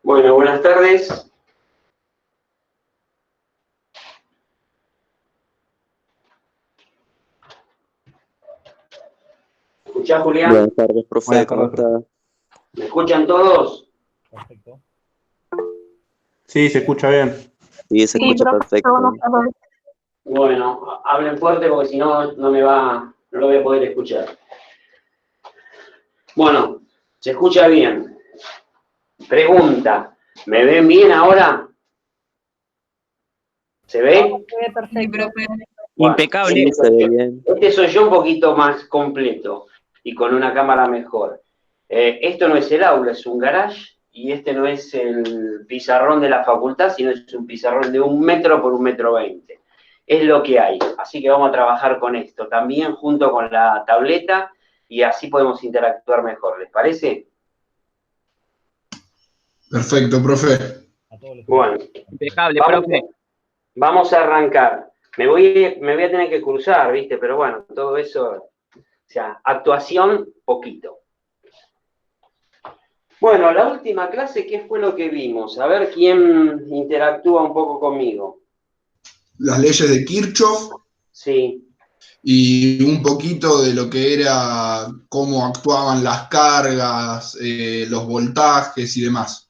Bueno, buenas tardes. ¿Me escuchás, Julián? Buenas tardes, profe. ¿Cómo está? ¿Me escuchan todos? Perfecto. Sí, se escucha bien. Sí, se escucha perfecto. Bueno, hablen fuerte porque si no, no lo voy a poder escuchar. Bueno, se escucha bien. Pregunta, ¿me ven bien ahora? ¿Se ve? Perfecto. Bueno, Impecable. Sí, se ve bien. este soy yo un poquito más completo y con una cámara mejor. Esto no es el aula, es un garage y este no es el pizarrón de la facultad, sino es un pizarrón de 1 metro por 1,20 m. Es lo que hay, así que vamos a trabajar con esto también junto con la tableta y así podemos interactuar mejor. ¿Les parece? Perfecto, profe. Bueno, Impecable, profe. vamos a arrancar. Me voy a tener que cruzar, ¿viste? Pero bueno, todo eso, o sea, actuación, poquito. Bueno, la última clase, ¿qué fue lo que vimos? A ver quién interactúa un poco conmigo. Las leyes de Kirchhoff Sí, y un poquito de lo que era cómo actuaban las cargas, los voltajes y demás.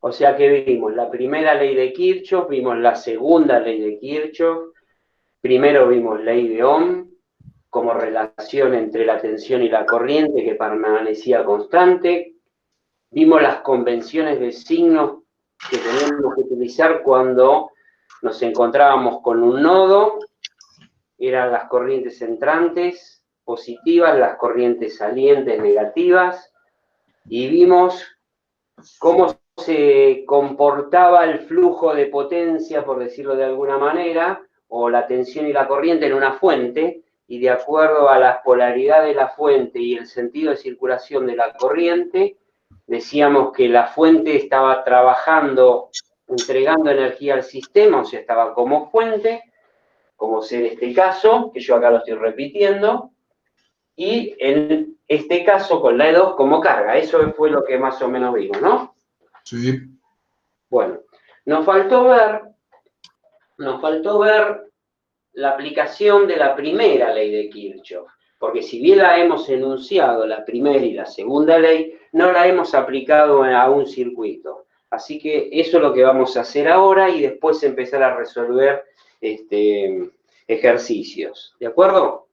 o sea que vimos la primera ley de Kirchhoff, vimos la segunda ley de Kirchhoff, primero vimos ley de Ohm, como relación entre la tensión y la corriente que permanecía constante, vimos las convenciones de signos que teníamos que utilizar cuando nos encontrábamos con un nodo, eran las corrientes entrantes positivas, las corrientes salientes negativas, y vimos cómo se comportaba el flujo de potencia, por decirlo de alguna manera, o la tensión y la corriente en una fuente, y de acuerdo a la polaridad de la fuente y el sentido de circulación de la corriente, decíamos que la fuente estaba trabajando, entregando energía al sistema, o sea, estaba como fuente, como ser este caso, que yo acá lo estoy repitiendo, y en este caso con la E2 como carga. Eso fue lo que más o menos vimos, ¿no? Sí. Bueno, nos faltó ver la aplicación de la primera ley de Kirchhoff, porque si bien la hemos enunciado, la primera y la segunda ley, no la hemos aplicado a un circuito. Así que eso es lo que vamos a hacer ahora y después empezar a resolver ejercicios. ¿De acuerdo?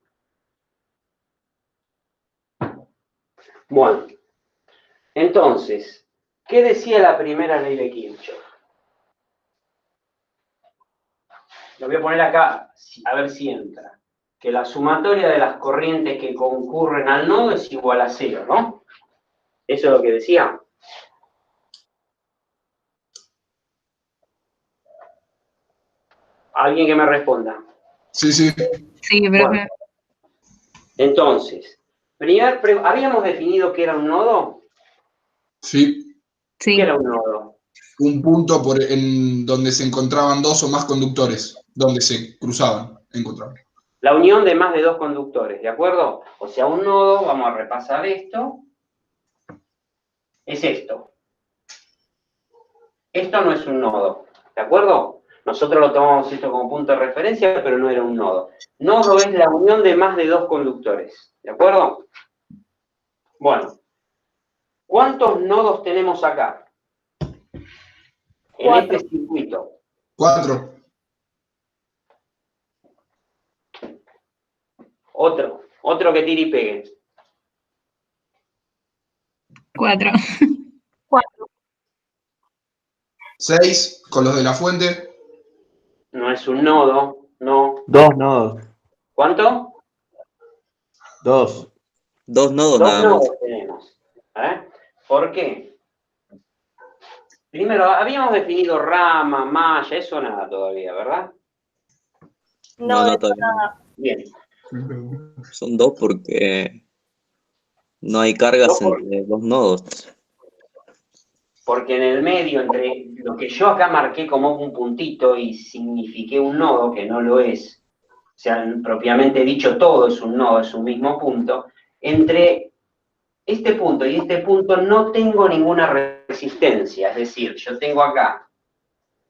Bueno, entonces, ¿qué decía la primera ley de Kirchhoff? Lo voy a poner acá, a ver si entra. Que la sumatoria de las corrientes que concurren al nodo es igual a 0, ¿no? ¿Eso es lo que decía? ¿Alguien que me responda? Sí, sí. Sí, profe. Bueno, entonces, ¿habíamos definido qué era un nodo? Sí. Sí. ¿Qué era un nodo? Un punto en donde se encontraban dos o más conductores, donde se cruzaban, encontraban. La unión de más de 2 conductores, ¿de acuerdo? O sea, un nodo, vamos a repasar esto, es esto. Esto no es un nodo, ¿de acuerdo? Nosotros lo tomamos esto como punto de referencia, pero no era un nodo. Nodo es la unión de más de 2 conductores, ¿de acuerdo? Bueno, ¿cuántos nodos tenemos acá? En 4. este circuito. 4. Otro que tire y pegue. 4. 6 con los de la fuente. No es un nodo, no. 2 nodos. ¿Cuánto? 2. 2 nodos 2 nada más. nodos tenemos. ¿Por qué? Primero, habíamos definido rama, malla, eso nada todavía, ¿verdad? No, todavía no. Bien. Son 2 porque no hay cargas entre los nodos. Porque en el medio, entre lo que yo acá marqué como un puntito y signifiqué un nodo, que no lo es, o sea, propiamente dicho todo es un nodo, es un mismo punto, entre este punto y este punto no tengo ninguna relación. resistencia, es decir, yo tengo acá,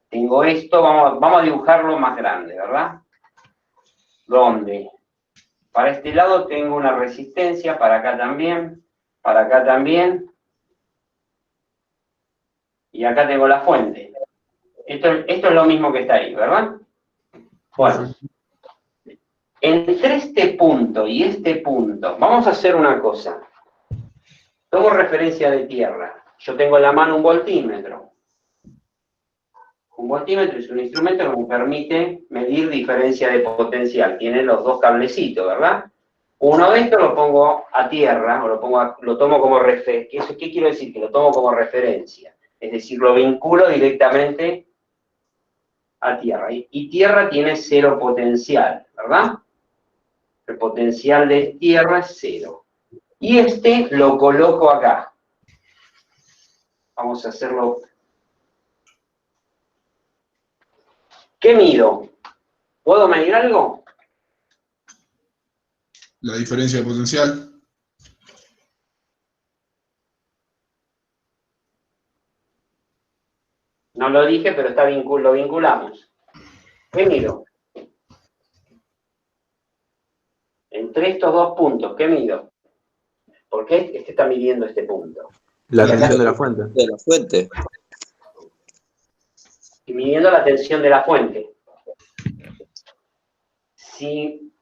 tengo esto, vamos a dibujarlo más grande, ¿verdad? Donde para este lado tengo una resistencia, para acá también, y acá tengo la fuente. Esto es lo mismo que está ahí, ¿verdad? Bueno, entre este punto y este punto, vamos a hacer una cosa. Tomo referencia de tierra. Yo tengo en la mano un voltímetro. Un voltímetro es un instrumento que me permite medir diferencia de potencial. Tiene los dos cablecitos, ¿verdad? Uno de estos lo pongo a tierra, o lo tomo como referencia. ¿Qué quiero decir? Que lo tomo como referencia. Es decir, lo vinculo directamente a tierra. Y tierra tiene cero potencial, ¿verdad? El potencial de tierra es cero. Y este lo coloco acá. Vamos a hacerlo. ¿Qué mido? ¿Puedo medir algo? La diferencia de potencial. No lo dije, pero lo vinculamos. ¿Qué mido? Entre estos dos puntos, ¿qué mido? ¿Por qué este está midiendo este punto? La tensión de la fuente. De la fuente. Y midiendo la tensión de la fuente. Si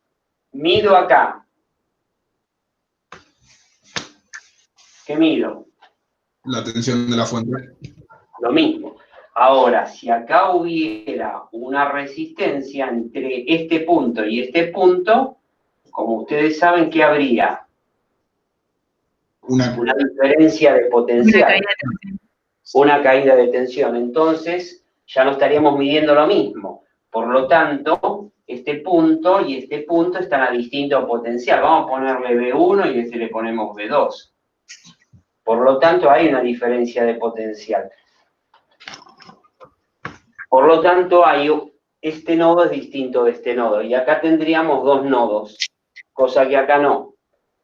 mido acá, ¿qué mido? La tensión de la fuente. Lo mismo. Ahora, si acá hubiera una resistencia entre este punto y este punto, como ustedes saben, ¿qué habría? Una diferencia de potencial. Una caída de tensión. Entonces, ya no estaríamos midiendo lo mismo. Por lo tanto, este punto y este punto están a distinto potencial. Vamos a ponerle B1 y a este le ponemos B2. Por lo tanto, hay una diferencia de potencial. Por lo tanto, este nodo es distinto de este nodo. Y acá tendríamos dos nodos, cosa que acá no.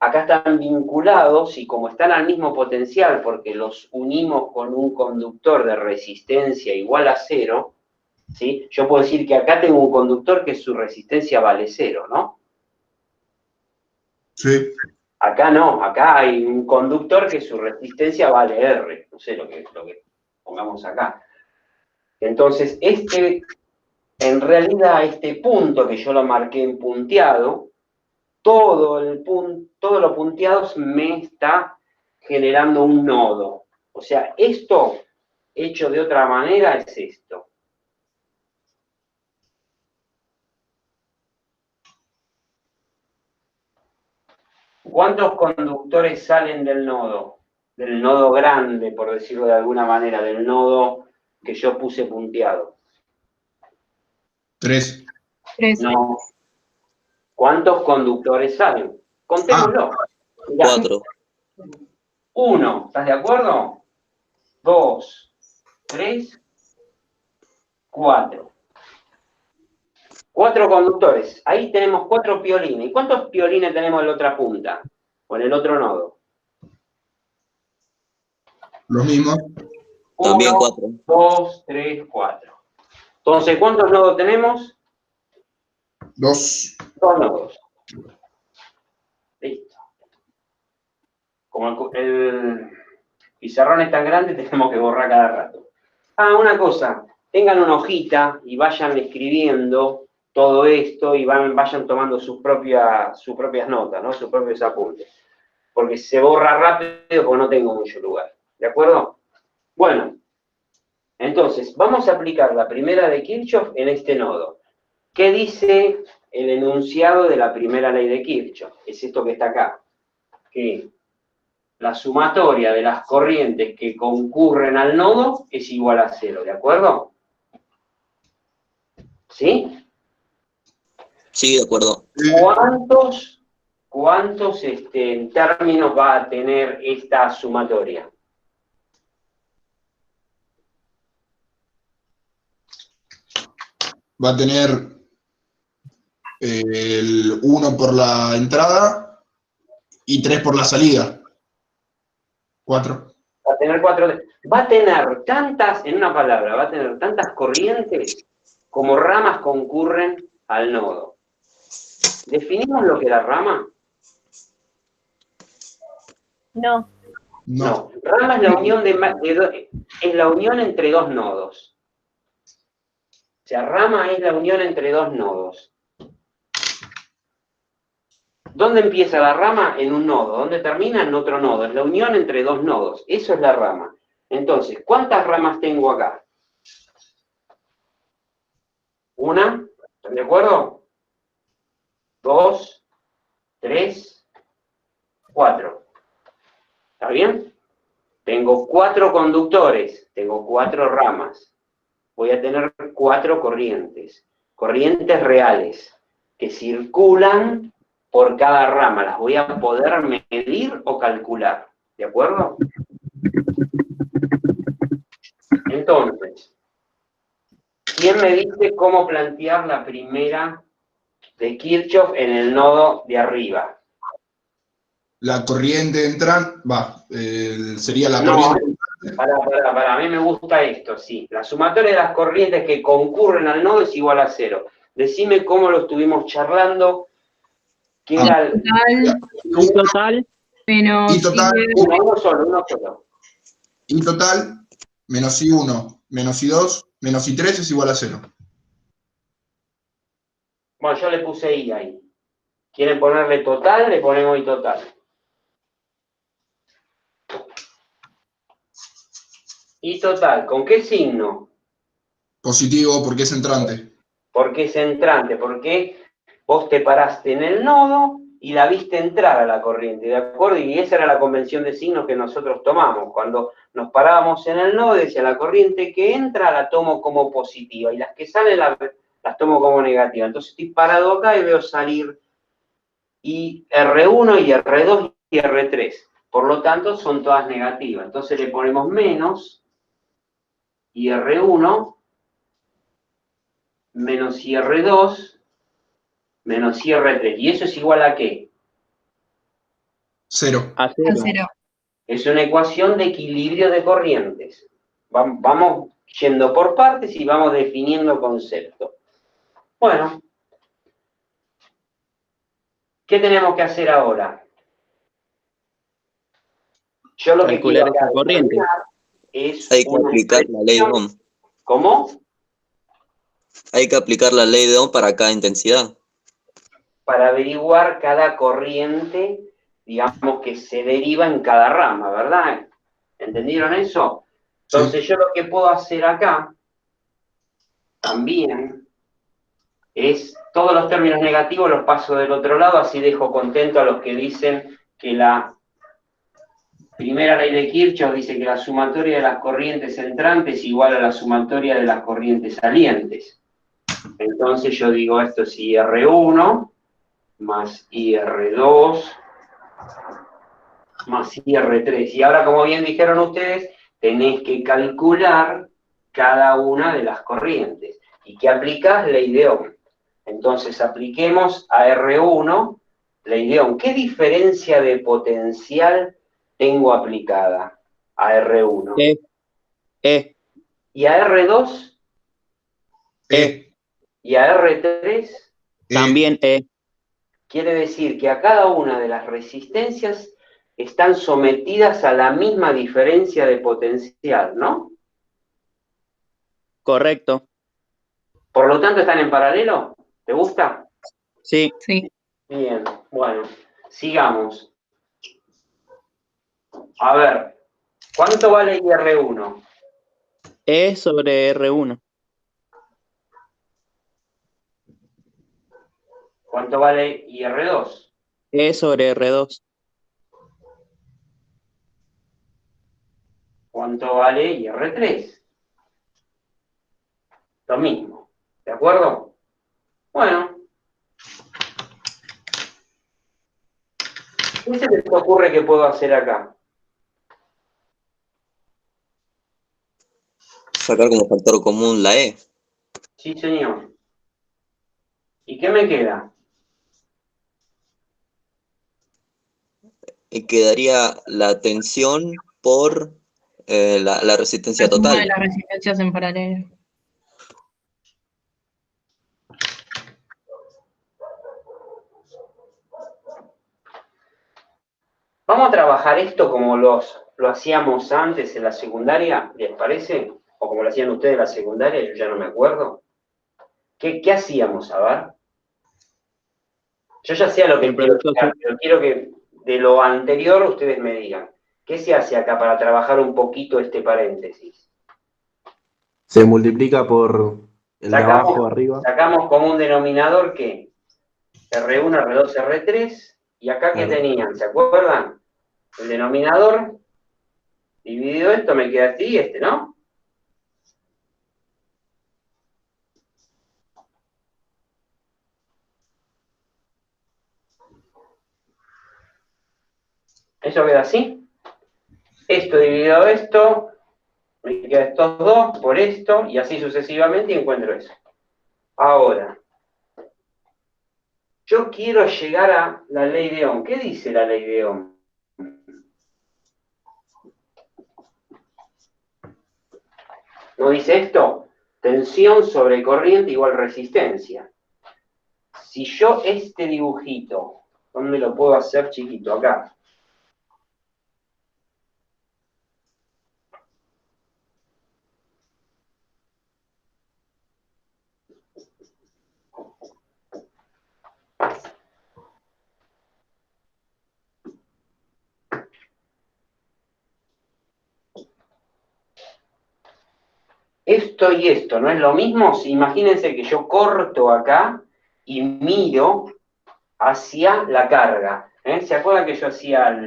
Acá están vinculados y como están al mismo potencial, porque los unimos con un conductor de resistencia igual a cero, ¿sí? Yo puedo decir que acá tengo un conductor que su resistencia vale cero, ¿no? Sí. Acá no, acá hay un conductor que su resistencia vale R, no sé lo que pongamos acá. Entonces, en realidad, este punto que yo lo marqué en punteado, todo lo punteado me está generando un nodo. O sea, esto, hecho de otra manera, es esto. ¿Cuántos conductores salen del nodo? Del nodo grande, por decirlo de alguna manera, del nodo que yo puse punteado. 3. No. ¿Cuántos conductores salen? Contémoslo. Mirá. 4. 1, ¿estás de acuerdo? 2, 3, 4. 4 conductores. Ahí tenemos 4 piolines. ¿Y cuántos piolines tenemos en la otra punta? O en el otro nodo. Los mismos. También 4. 2, 3, 4. Entonces, ¿cuántos nodos tenemos? 2. 2 nodos. Listo. Como el pizarrón es tan grande, tenemos que borrar cada rato. Una cosa. Tengan una hojita y vayan escribiendo todo esto y vayan tomando sus propias notas, ¿no? Sus propios apuntes. Porque se borra rápido porque no tengo mucho lugar. ¿De acuerdo? Bueno, entonces, vamos a aplicar la primera de Kirchhoff en este nodo. ¿Qué dice el enunciado de la primera ley de Kirchhoff? Es esto que está acá. Que la sumatoria de las corrientes que concurren al nodo es igual a 0, ¿de acuerdo? ¿Sí? Sí, de acuerdo. ¿Cuántos términos va a tener esta sumatoria? Va a tener el 1 por la entrada y 3 por la salida. 4. Va tener 4. Va a tener tantas, en una palabra, va a tener tantas corrientes como ramas concurren al nodo. ¿Definimos lo que es la rama? No. No. Rama es la unión es la unión entre dos nodos. O sea, rama es la unión entre dos nodos. ¿Dónde empieza la rama? En un nodo. ¿Dónde termina? En otro nodo. Es la unión entre dos nodos. Eso es la rama. Entonces, ¿cuántas ramas tengo acá? ¿Una? ¿Están de acuerdo? 2, 3, 4. ¿Está bien? Tengo 4 conductores, tengo 4 ramas. Voy a tener 4 corrientes. Corrientes reales que circulan por cada rama. Las voy a poder medir o calcular. ¿De acuerdo? Entonces, ¿quién me dice cómo plantear la primera de Kirchhoff en el nodo de arriba? La corriente entrante, sería la No, corriente. para, a mí me gusta esto, sí. La sumatoria de las corrientes que concurren al nodo es igual a 0. Decime cómo lo estuvimos charlando, que era el... Total, Total, menos Y total, Uno solo. y total, menos I1, menos I2, menos I3 es igual a 0. Bueno, yo le puse I ahí. ¿Quieren ponerle total? Le ponemos I total. I total, ¿con qué signo? Positivo porque es entrante. Porque es entrante, porque vos te paraste en el nodo y la viste entrar a la corriente, ¿de acuerdo? Y esa era la convención de signos que nosotros tomamos. Cuando nos parábamos en el nodo, decía, la corriente que entra la tomo como positiva, y las que salen las tomo como negativa. Entonces estoy parado acá y veo salir y R1 y R2 y R3. Por lo tanto, son todas negativas. Entonces le ponemos menos IR1 menos IR2 menos IR3. ¿Y eso es igual a qué? 0. a a 0. 0. Es una ecuación de equilibrio de corrientes. Vamos yendo por partes y vamos definiendo conceptos. Bueno, ¿qué tenemos que hacer ahora? Yo lo que Calcular quiero acá esa corriente. determinar es Hay que una aplicar la ley de expresión. Ohm. ¿Cómo? Hay que aplicar la ley de Ohm para cada intensidad. Para averiguar cada corriente, digamos, que se deriva en cada rama, ¿verdad? ¿Entendieron eso? Entonces yo lo que puedo hacer acá, también, es todos los términos negativos los paso del otro lado, así dejo contento a los que dicen que la primera ley de Kirchhoff dice que la sumatoria de las corrientes entrantes es igual a la sumatoria de las corrientes salientes. Entonces yo digo, esto es IR1 más IR2 más IR3. Y ahora, como bien dijeron ustedes, tenés que calcular cada una de las corrientes. ¿Y qué aplicás? Ley de Ohm. Entonces, apliquemos a R1 ley de Ohm. ¿Qué diferencia de potencial tengo aplicada a R1? E. ¿Y a R2? E. ¿Y a R3? También E. Quiere decir que a cada una de las resistencias están sometidas a la misma diferencia de potencial, ¿no? Correcto. Por lo tanto, ¿están en paralelo? ¿Te gusta? Sí. Sí. Bien, bueno, sigamos. A ver, ¿cuánto vale IR1? E sobre R1. ¿Cuánto vale IR2? E sobre R2. ¿Cuánto vale IR3? Lo mismo, ¿de acuerdo? Bueno. ¿Qué se les ocurre que puedo hacer acá? Sacar como factor común la E. Sí, señor. ¿Y qué me queda? Y quedaría la tensión por La resistencia La suma de total. las resistencias en paralelo. Vamos a trabajar esto como lo hacíamos antes en la secundaria, ¿les parece? O como lo hacían ustedes en la secundaria, yo ya no me acuerdo. ¿Qué hacíamos? A ver. Yo ya sé a lo que El quiero producto llegar, pero quiero que de lo anterior ustedes me digan. ¿Qué se hace acá para trabajar un poquito este paréntesis? Se multiplica por el de abajo arriba. Sacamos como un denominador que R1, R2, R3, y acá que Claro. tenían, ¿se acuerdan? El denominador, dividido esto, me queda así, ¿no? Eso queda así. Esto dividido esto, me queda estos dos por esto, y así sucesivamente, y encuentro eso. Ahora, yo quiero llegar a la ley de Ohm. ¿Qué dice la ley de Ohm? ¿No dice esto? Tensión sobre corriente igual resistencia. Si yo este dibujito, ¿dónde lo puedo hacer chiquito? Acá. Esto y esto, ¿no es lo mismo? Si imagínense que yo corto acá y miro hacia la carga. ¿Se acuerdan que yo hacía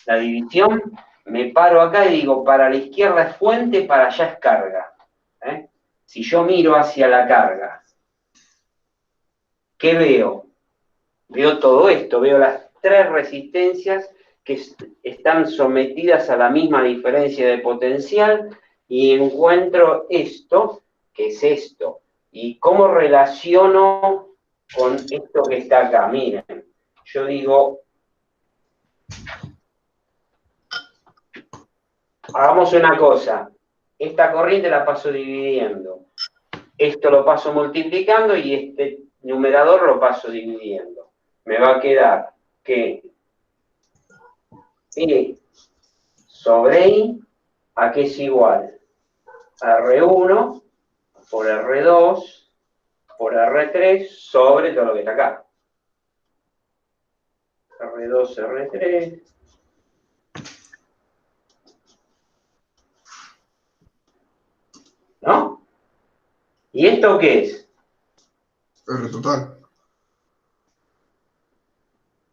la división? Me paro acá y digo, para la izquierda es fuente, para allá es carga. Si yo miro hacia la carga, ¿qué veo? Veo todo esto, veo las tres resistencias que están sometidas a la misma diferencia de potencial y encuentro esto, que es esto. ¿Y cómo relaciono con esto que está acá? Miren, yo digo, hagamos una cosa, esta corriente la paso dividiendo, esto lo paso multiplicando y este numerador lo paso dividiendo. Me va a quedar que E sobre I, ¿a qué es igual? R1 por R2 por R3 sobre todo lo que está acá. R2, R3. ¿No? ¿Y esto qué es? R total.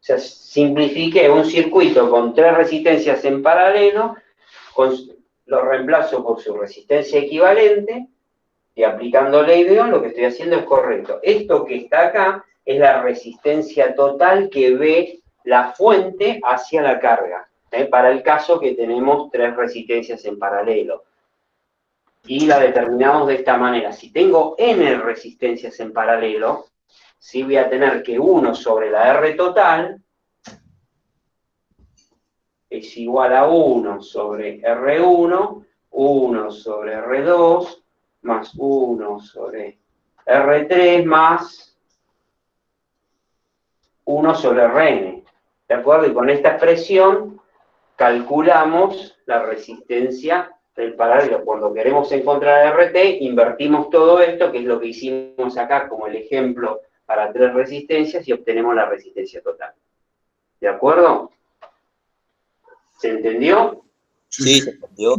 O sea, simplifiqué un circuito con tres resistencias en paralelo, lo reemplazo por su resistencia equivalente, y aplicando ley de Ohm lo que estoy haciendo es correcto. Esto que está acá es la resistencia total que ve la fuente hacia la carga, para el caso que tenemos tres resistencias en paralelo. Y la determinamos de esta manera. Si tengo n resistencias en paralelo, sí voy a tener que 1 sobre la R total es igual a 1 sobre R1, 1 sobre R2, más 1 sobre R3, más 1 sobre Rn. ¿De acuerdo? Y con esta expresión calculamos la resistencia del paralelo. Cuando queremos encontrar RT, invertimos todo esto, que es lo que hicimos acá como el ejemplo para tres resistencias, y obtenemos la resistencia total. ¿De acuerdo? ¿Se entendió? Sí, se entendió.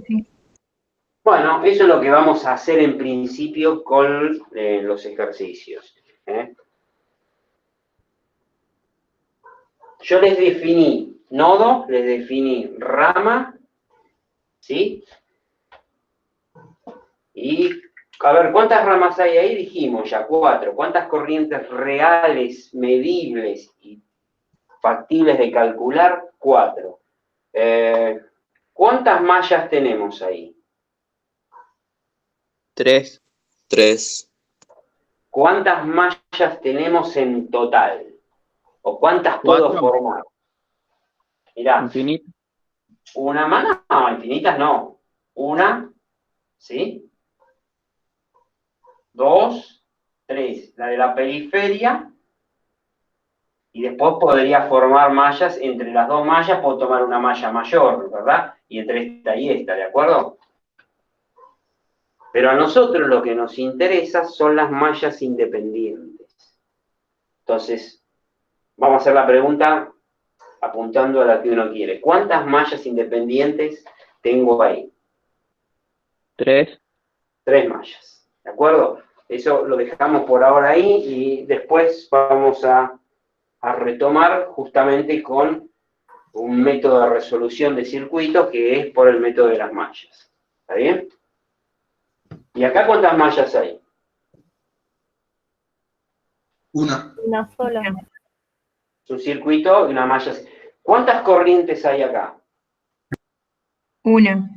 Bueno, eso es lo que vamos a hacer en principio con los ejercicios. Yo les definí nodo, les definí rama, ¿sí? Y, a ver, ¿cuántas ramas hay ahí? Dijimos ya 4. ¿Cuántas corrientes reales, medibles y factibles de calcular? 4. ¿Cuántas mallas tenemos ahí? 3. 3. ¿Cuántas mallas tenemos en total? ¿O cuántas puedo 4. formar? Mirá, Infinito. Una más, no, infinitas no. Una, ¿sí? 2, 3. La de la periferia. Y después podría formar mallas. Entre las dos mallas puedo tomar una malla mayor, ¿verdad? Y entre esta y esta, ¿de acuerdo? Pero a nosotros lo que nos interesa son las mallas independientes. Entonces, vamos a hacer la pregunta apuntando a la que uno quiere. ¿Cuántas mallas independientes tengo ahí? 3. 3 mallas, ¿de acuerdo? Eso lo dejamos por ahora ahí y después vamos a retomar justamente con un método de resolución de circuitos que es por el método de las mallas. ¿Está bien? ¿Y acá cuántas mallas hay? Una. Una sola. Es un circuito y una malla. ¿Cuántas corrientes hay acá? Una.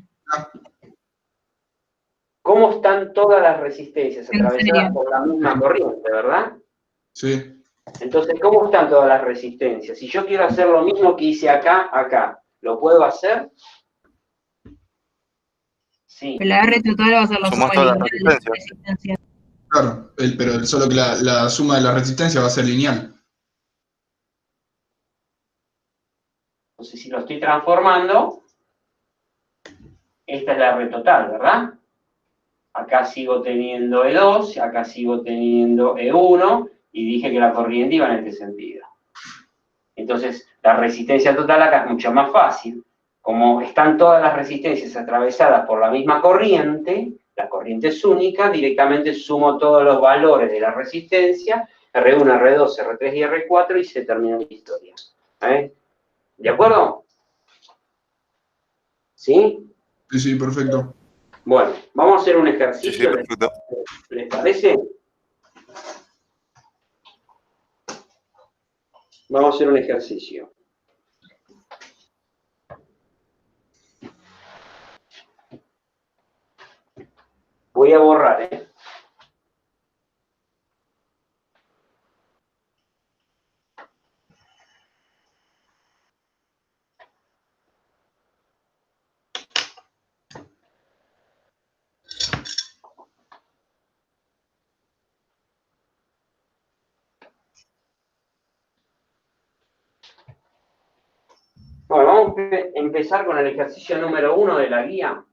¿Cómo están todas las resistencias ¿En atravesadas serio? por la misma corriente, verdad? Sí. Entonces, ¿cómo están todas las resistencias? Si yo quiero hacer lo mismo que hice acá, ¿lo puedo hacer? Sí. La R total va a ser la Sumás suma todas las lineal de las resistencias. resistencias. Claro, pero solo que la suma de la resistencia va a ser lineal. Entonces, si lo estoy transformando, esta es la R total, ¿verdad? Acá sigo teniendo E2, acá sigo teniendo E1, y dije que la corriente iba en este sentido. Entonces, la resistencia total acá es mucho más fácil. Como están todas las resistencias atravesadas por la misma corriente, la corriente es única, directamente sumo todos los valores de la resistencia, R1, R2, R3 y R4, y se termina la historia. ¿De acuerdo? ¿Sí? Sí, sí, perfecto. Bueno, vamos a hacer un Sí, sí, ejercicio, perfecto. ¿les parece? Vamos a hacer un ejercicio. Voy a borrar, ¿eh? Bueno, vamos a empezar con el ejercicio número 1 de la guía.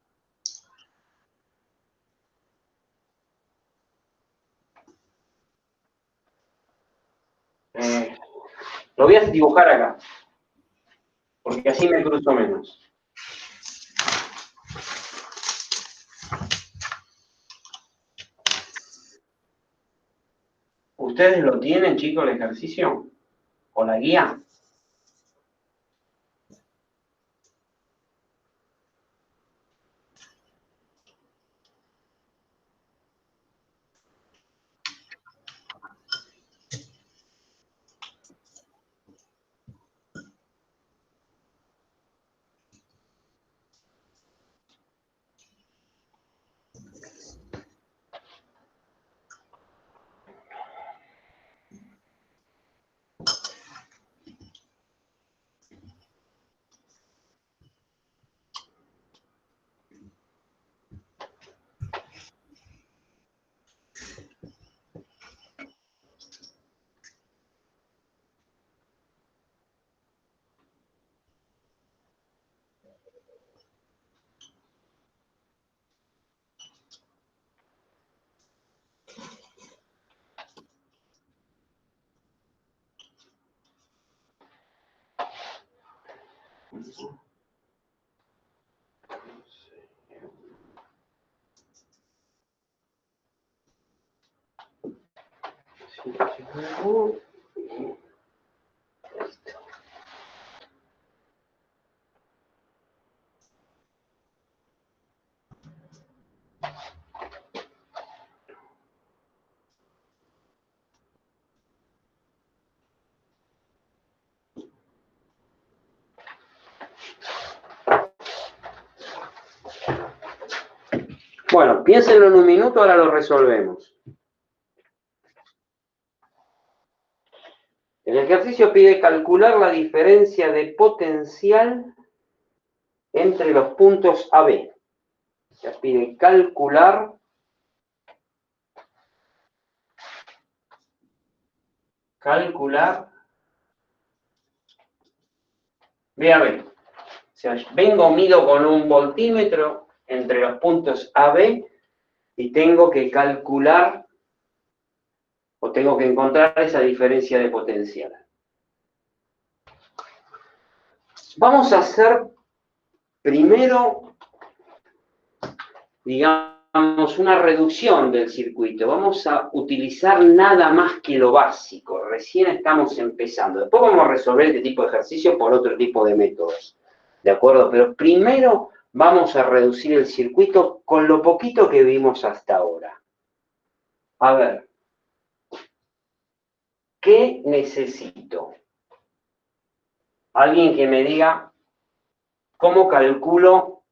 Lo voy a dibujar acá, porque así me cruzo menos. ¿Ustedes lo tienen, chicos, el ejercicio? ¿O la guía? Bueno, piénsenlo en un minuto, ahora lo resolvemos. El ejercicio pide calcular la diferencia de potencial entre los puntos AB. Ya pide calcular BAB. O sea, vengo, mido con un voltímetro entre los puntos AB y tengo que calcular o tengo que encontrar esa diferencia de potencial. Vamos a hacer primero, digamos, una reducción del circuito. Vamos a utilizar nada más que lo básico. Recién estamos empezando. Después vamos a resolver este tipo de ejercicio por otro tipo de métodos. ¿De acuerdo? Pero primero vamos a reducir el circuito con lo poquito que vimos hasta ahora. A ver, ¿qué necesito? Alguien que me diga cómo calculo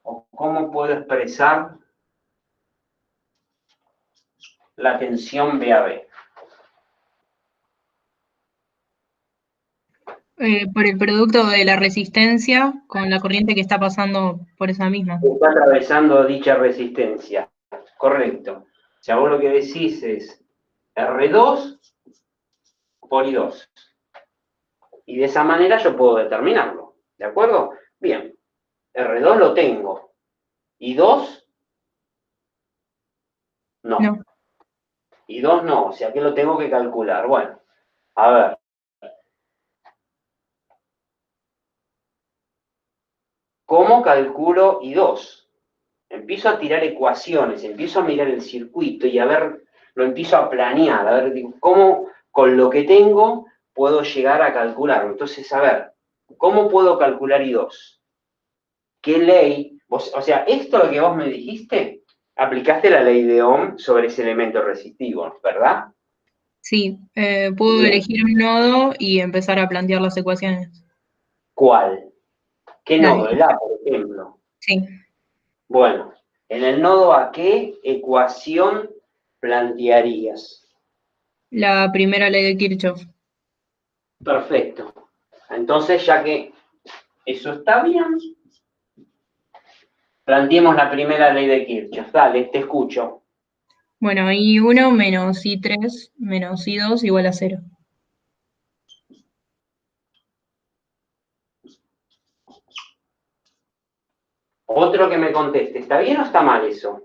o cómo puedo expresar la tensión BAB. Por el producto de la resistencia con la corriente que está pasando por esa misma. Está atravesando dicha resistencia. Correcto. O sea, vos lo que decís es R2 por I2. Y de esa manera yo puedo determinarlo. ¿De acuerdo? Bien. R2 lo tengo. I2 no. No. I2 no. O sea que lo tengo que calcular. Bueno, a ver. ¿Cómo calculo I2? Empiezo a tirar ecuaciones, empiezo a mirar el circuito y a ver, lo empiezo a planear, a ver cómo con lo que tengo puedo llegar a calcularlo. Entonces, a ver, ¿cómo puedo calcular I2? ¿Qué ley? O sea, esto lo que vos me dijiste, aplicaste la ley de Ohm sobre ese elemento resistivo, ¿verdad? Sí, puedo Bien. elegir un nodo y empezar a plantear las ecuaciones. ¿Cuál? ¿Qué La nodo? de- El A, por ejemplo. Sí, Bueno, en el nodo A, ¿qué ecuación plantearías? la primera ley de Kirchhoff. Perfecto. Entonces, ya que eso está bien, planteemos la primera ley de Kirchhoff. Dale, te escucho. Bueno, I1 menos I3 menos I2 igual a 0. Otro que me conteste, ¿está bien o está mal eso?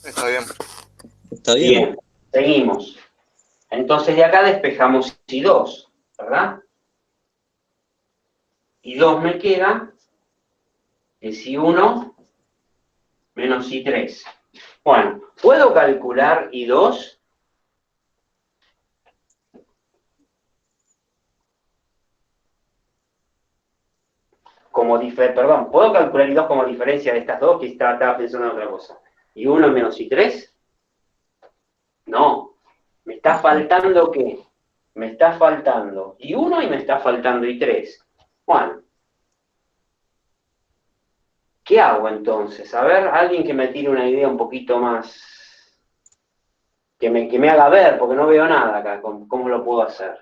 Está bien. Está bien. Bien, seguimos. Entonces de acá despejamos I2, ¿verdad? I2 me queda, es I1 menos I3. Bueno, ¿puedo calcular I2? ¿puedo calcular I2 como diferencia de estas dos? Que estaba pensando en otra cosa. ¿I1 menos I3? No. ¿Me está faltando qué? Me está faltando I1 y me está faltando I3. Bueno. ¿Qué hago entonces? A ver, alguien que me tire una idea un poquito más... Que me haga ver, porque no veo nada acá. ¿Cómo lo puedo hacer?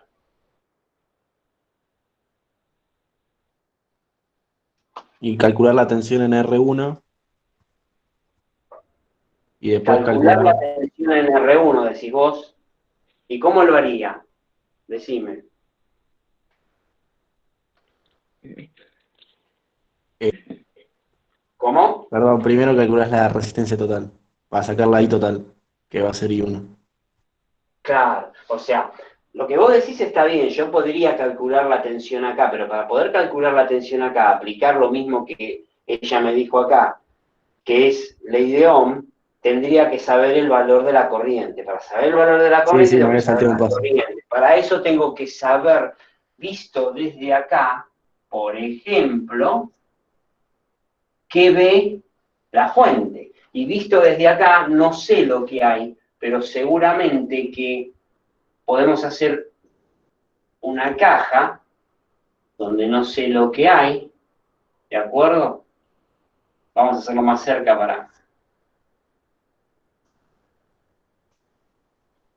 Y calcular la tensión en R1 y después Calcular la calcular. tensión en R1, decís vos. ¿Y cómo lo haría? Decime. ¿Cómo? Perdón, primero calculas la resistencia total, para sacar la I total, que va a ser I1. Claro, o sea, lo que vos decís está bien, yo podría calcular la tensión acá, pero para poder calcular la tensión acá, aplicar lo mismo que ella me dijo acá, que es ley de Ohm, tendría que saber el valor de la corriente. Para saber el valor de la Sí, corriente sí, me tengo que había saber salteado un la paso. corriente. Para eso tengo que saber, visto desde acá, por ejemplo, qué ve la fuente. Y visto desde acá, no sé lo que hay, pero seguramente que podemos hacer una caja donde no sé lo que hay, ¿de acuerdo? Vamos a hacerlo más cerca para...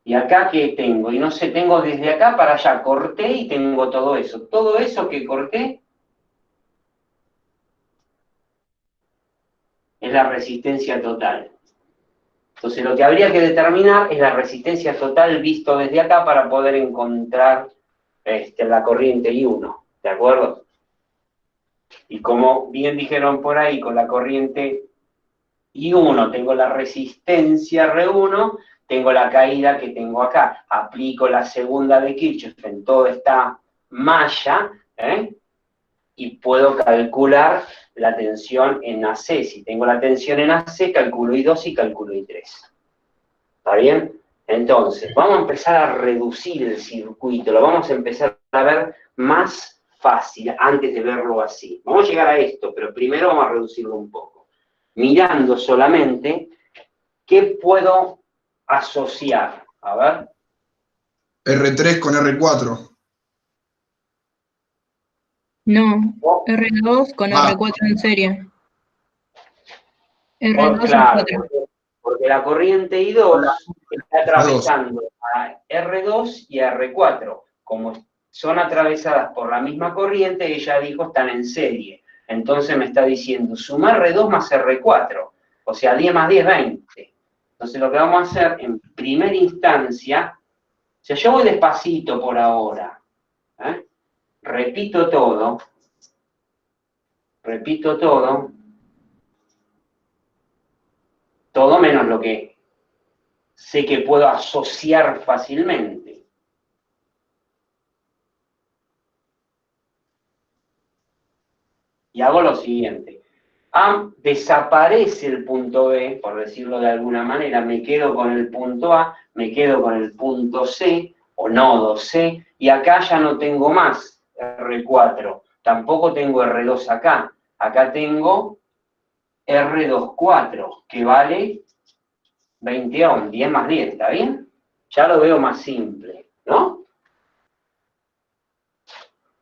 ¿Y acá qué tengo? Y no sé, tengo desde acá para allá, corté y tengo todo eso. Todo eso que corté es la resistencia total. Entonces lo que habría que determinar es la resistencia total visto desde acá para poder encontrar la corriente I1, ¿de acuerdo? Y como bien dijeron por ahí, con la corriente I1 tengo la resistencia R1, tengo la caída que tengo acá. Aplico la segunda de Kirchhoff en toda esta malla, y puedo calcular la tensión en AC. Si tengo la tensión en AC, calculo I2 y calculo I3. ¿Está bien? Entonces, vamos a empezar a reducir el circuito, lo vamos a empezar a ver más fácil antes de verlo así. Vamos a llegar a esto, pero primero vamos a reducirlo un poco. Mirando solamente qué puedo asociar. A ver. R3 con R4. No, R2 con R4 en serie. R2 Claro, en 4. porque la corriente I2 está atravesando a R2 y a R4. Como son atravesadas por la misma corriente, ella dijo están en serie. Entonces me está diciendo sumar R2 más R4. O sea, 10 más 10, 20. Entonces lo que vamos a hacer en primera instancia, o sea, yo voy despacito por ahora. Repito todo. Todo menos lo que sé que puedo asociar fácilmente. Y hago lo siguiente. Desaparece el punto B, por decirlo de alguna manera, me quedo con el punto A, me quedo con el punto C, o nodo C, y acá ya no tengo más R4, tampoco tengo R2 acá. Acá tengo R24, que vale 20 ohms, 10 más 10, ¿está bien? Ya lo veo más simple, ¿no?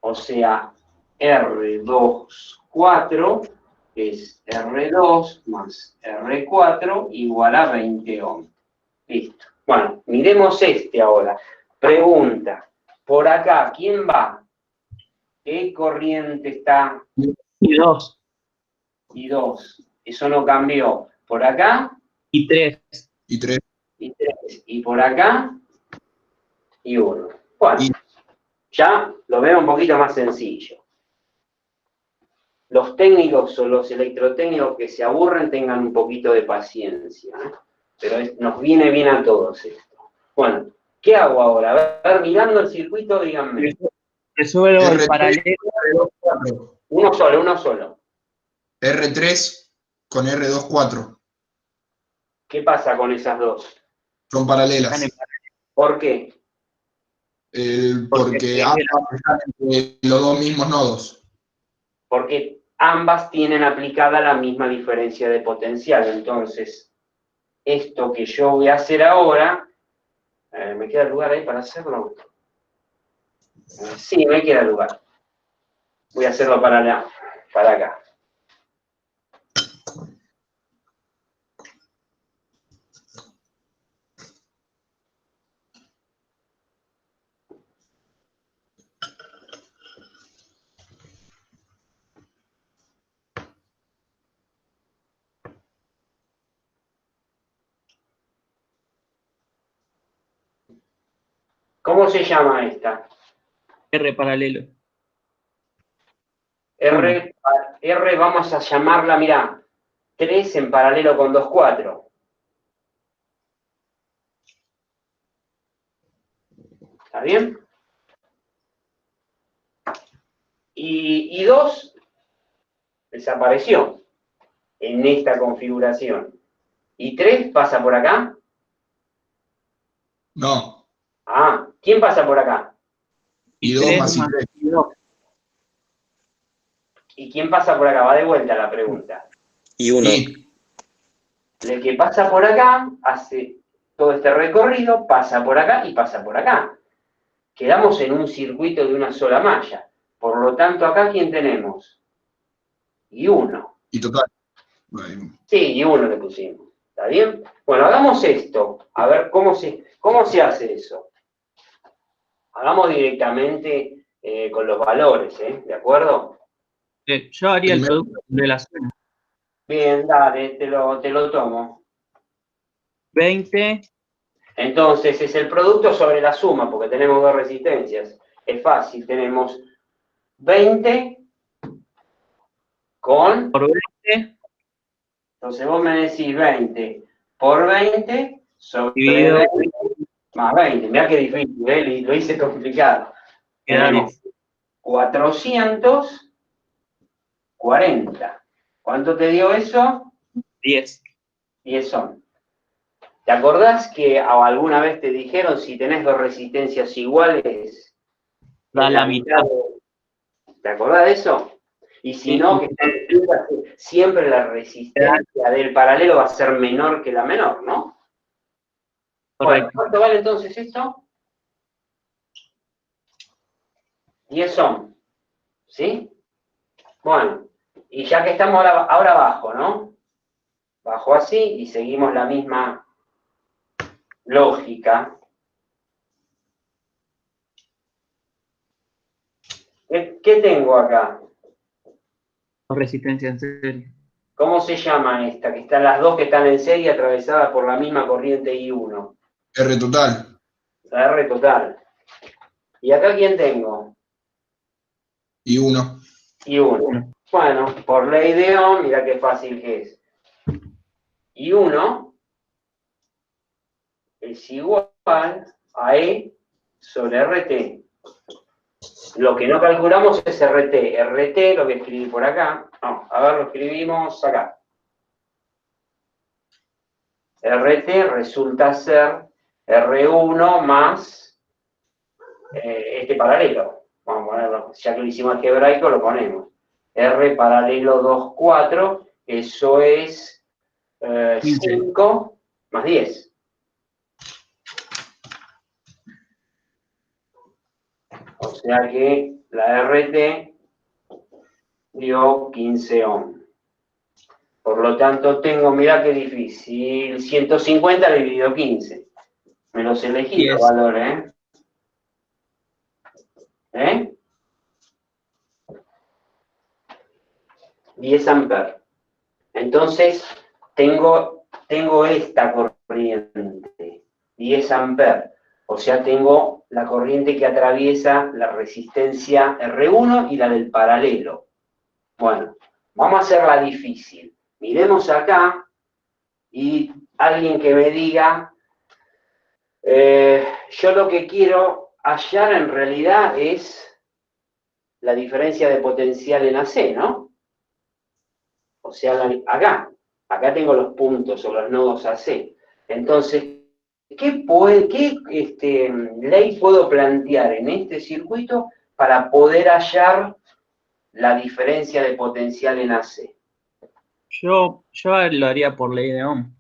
O sea, R24 es R2 más R4 igual a 20 ohms. Listo. Bueno, miremos este ahora. Pregunta, por acá, ¿quién va? ¿Qué corriente está? I2. I2. Eso no cambió. ¿Por acá? I3. I3. I3. ¿Y por acá? I1. Bueno, ya lo veo un poquito más sencillo. Los técnicos o los electrotécnicos que se aburren tengan un poquito de paciencia, ¿eh? Pero nos viene bien a todos esto. Bueno, ¿qué hago ahora? A ver, mirando el circuito, díganme. Resuelvo el paralelo. Uno solo. R3 con R24. ¿Qué pasa con esas dos? Son paralelas. ¿Por qué? Porque ambas están entre los dos mismos nodos. Porque ambas tienen aplicada la misma diferencia de potencial. Entonces, esto que yo voy a hacer ahora, ¿me queda lugar ahí para hacerlo? Sí, me queda lugar. Voy a hacerlo para acá. ¿Cómo se llama esta? R paralelo. R vamos a llamarla, mirá, 3 en paralelo con 2, 4. ¿Está bien? Y 2 desapareció en esta configuración. ¿Y 3 pasa por acá? No. ¿Quién pasa por acá? I2 más I3. ¿Y quién pasa por acá? Va de vuelta la pregunta. I1. El que pasa por acá hace todo este recorrido, pasa por acá y pasa por acá. Quedamos en un circuito de una sola malla. Por lo tanto, acá, ¿quién tenemos? I1. Y total. Sí, I1 le pusimos. ¿Está bien? Bueno, hagamos esto. A ver cómo se... ¿Cómo se hace eso? Hagamos directamente con los valores, ¿de acuerdo? Yo haría el Primero. producto de la suma. Bien, dale, te lo tomo. 20, Entonces, es el producto sobre la suma, porque tenemos dos resistencias. Es fácil, tenemos 20 con... por 20, Entonces vos me decís 20 por 20 sobre dividido 20 más 20. Mirá qué difícil, lo hice complicado. queda Tenemos 440. ¿Cuánto te dio eso? 10. 10 son. ¿Te acordás que alguna vez te dijeron si tenés dos resistencias iguales? Da en la mitad. ¿Te acordás de eso? Y si Sí, no, sí. que están distintas, siempre la resistencia del paralelo va a ser menor que la menor, ¿no? Bueno, Correcto. ¿cuánto vale entonces esto? 10 ohm, ¿sí? Bueno, y ya que estamos ahora abajo, ¿no? Bajo así y seguimos la misma lógica. ¿Qué tengo acá? Resistencia en serie. ¿Cómo se llama esta? Que están las dos que están en serie atravesadas por la misma corriente I1. R total. La R total. ¿Y acá quién tengo? Y 1. I1. Bueno, por ley de Ohm, mira qué fácil que es. I1 es igual a E sobre RT. Lo que no calculamos es RT. RT, lo que escribí por acá. No, a ver, lo escribimos acá. RT resulta ser R1 más este paralelo. Vamos a ponerlo, ya que lo hicimos algebraico, lo ponemos. R paralelo 2, 4, eso es 5 más 10. O sea que la RT dio 15 ohm. Por lo tanto, tengo, mirá qué difícil, 150 dividido 15. Me los elegí los 10. valores, ¿eh? 10 amperes. Entonces, tengo esta corriente, 10 amperes. O sea, tengo la corriente que atraviesa la resistencia R1 y la del paralelo. Bueno, vamos a hacerla difícil. Miremos acá y alguien que me diga, yo lo que quiero hallar en realidad es la diferencia de potencial en AC, ¿no? O sea, acá tengo los puntos o los nodos AC. Entonces, ¿qué ley puedo plantear en este circuito para poder hallar la diferencia de potencial en AC? Yo lo haría por ley de Ohm.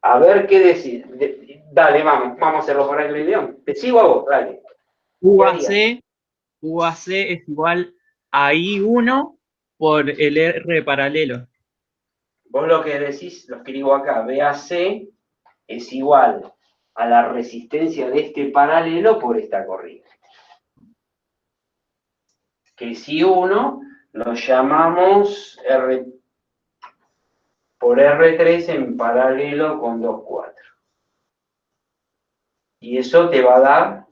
A ver qué decir. Dale, vamos a hacerlo por el video. Te sigo a vos, dale. UAC es igual a I1 por el R paralelo. Vos lo que decís, lo escribo acá, BAC es igual a la resistencia de este paralelo por esta corriente. Que si uno lo llamamos R por R3 en paralelo con 2,4. Y eso te va a dar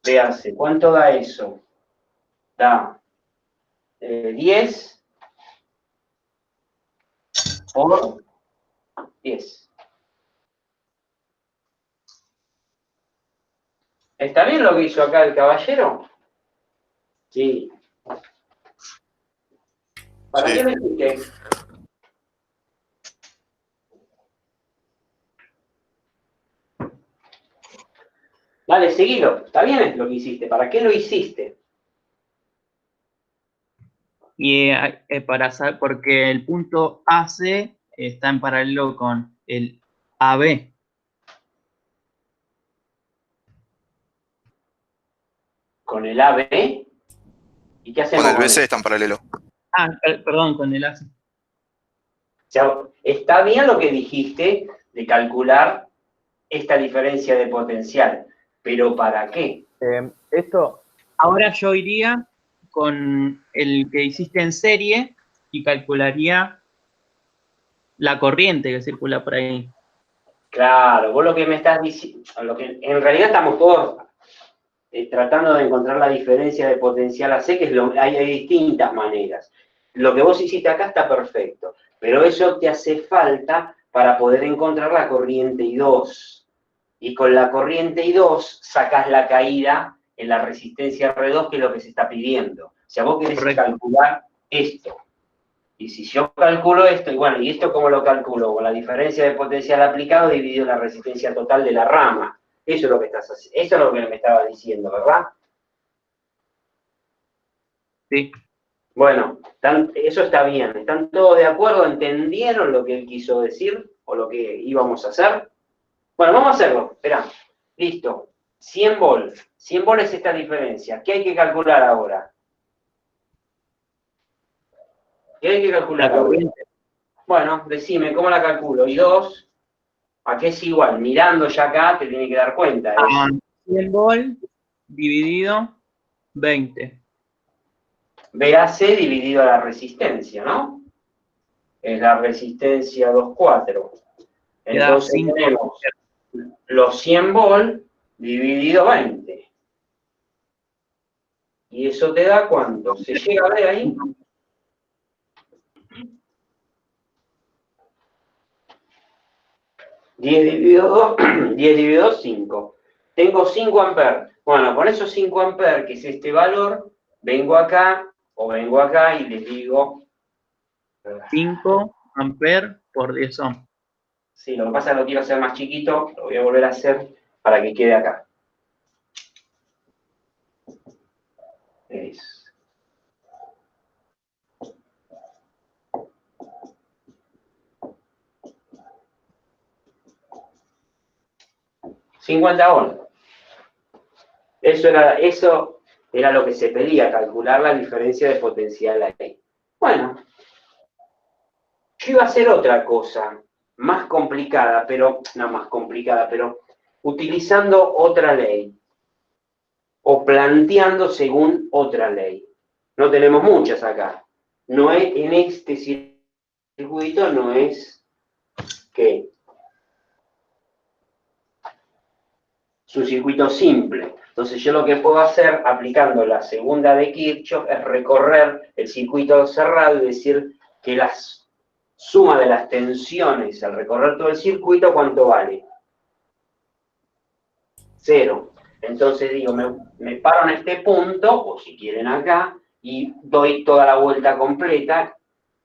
BAC. ¿Cuánto da eso? Da 10 por 10. ¿Está bien lo que hizo acá el caballero? Sí. ¿Para qué lo hiciste? Dale, seguilo. Está bien lo que hiciste. ¿Para qué lo hiciste? Y porque el punto AC está en paralelo con el AB. ¿Con el AB? ¿Y qué hacemos Con el con BC eso? está en paralelo. Perdón, con el AC. O sea, está bien lo que dijiste de calcular esta diferencia de potencial. ¿Pero para qué? Esto, Ahora yo iría con el que hiciste en serie y calcularía la corriente que circula por ahí. Claro, vos lo que me estás diciendo, lo que en realidad estamos todos tratando de encontrar la diferencia de potencial AC, que hay distintas maneras. Lo que vos hiciste acá está perfecto, pero eso te hace falta para poder encontrar la corriente I2. Y con la corriente I2 sacás la caída en la resistencia R2, que es lo que se está pidiendo. O sea, vos querés calcular esto. Y si yo calculo esto, y bueno, ¿y esto cómo lo calculo? Con la diferencia de potencial aplicado dividido la resistencia total de la rama. Eso es lo que estás haciendo. Eso es lo que me estabas diciendo, ¿verdad? Sí. Bueno, eso está bien. ¿Están todos de acuerdo? ¿Entendieron lo que él quiso decir? ¿O lo que íbamos a hacer? Bueno, vamos a hacerlo. Esperá. Listo. 100 volts. 100 volts es esta diferencia. ¿Qué hay que calcular ahora? ¿Qué hay que calcular La ahora? corriente. Bueno, decime, ¿cómo la calculo? I2, ¿a qué es igual? Mirando ya acá te tiene que dar cuenta. A 100 volt dividido 20. VAC dividido a la resistencia, ¿no? Es la resistencia 2,4. Entonces 5. tenemos los 100 volts dividido 20. ¿Y eso te da cuánto? ¿Se llega a ver ahí? ¿10 dividido 2? 5. Tengo 5 amperes. Bueno, con esos 5 amperes, que es este valor, vengo acá y les digo... 5 amperes por 10 ohms. Sí, lo que pasa es que lo quiero hacer más chiquito, lo voy a volver a hacer para que quede acá. Es... $50 ohms. Eso era lo que se pedía, calcular la diferencia de potencial ahí. Bueno, yo iba a hacer otra cosa, más complicada, pero utilizando otra ley, o planteando según otra ley. No tenemos muchas acá. No es, en este circuito no es que es un circuito simple. Entonces yo lo que puedo hacer, aplicando la segunda de Kirchhoff, es recorrer el circuito cerrado y decir que la suma de las tensiones al recorrer todo el circuito, ¿cuánto vale? 0. Entonces digo, me paro en este punto, o si quieren acá, y doy toda la vuelta completa.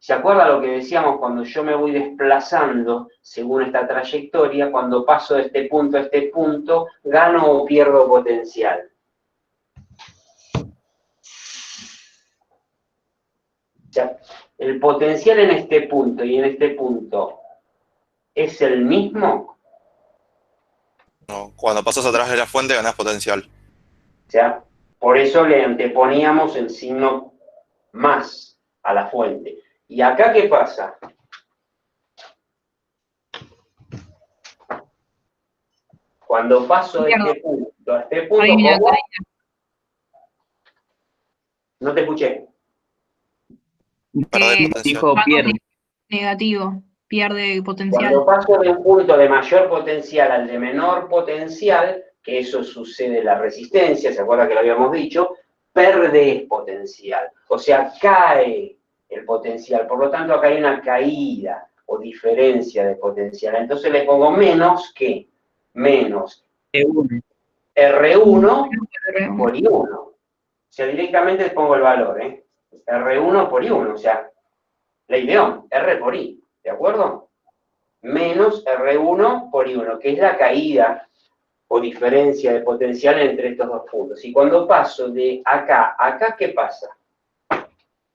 ¿Se acuerda lo que decíamos cuando yo me voy desplazando según esta trayectoria? Cuando paso de este punto a este punto, ¿gano o pierdo potencial? O sea, el potencial en este punto y en este punto, ¿es el mismo? No, cuando pasas atrás de la fuente ganás potencial. O sea, por eso le anteponíamos el signo más a la fuente. ¿Y acá qué pasa? Cuando paso de este punto a este punto, ¿cómo? No te escuché. Perdés potencial. Dijo pierde. Negativo, pierde potencial. Cuando paso de un punto de mayor potencial al de menor potencial, que eso sucede en la resistencia, ¿se acuerda que lo habíamos dicho? Perdés potencial. O sea, cae el potencial. Por lo tanto, acá hay una caída o diferencia de potencial. Entonces le pongo menos que menos R1 por I1. O sea, directamente le pongo el valor, ¿eh? R1 por I1, o sea, ley de Ohm, R por I, ¿de acuerdo? Menos R1 por I1, que es la caída o diferencia de potencial entre estos dos puntos. Y cuando paso de acá a acá, ¿qué pasa?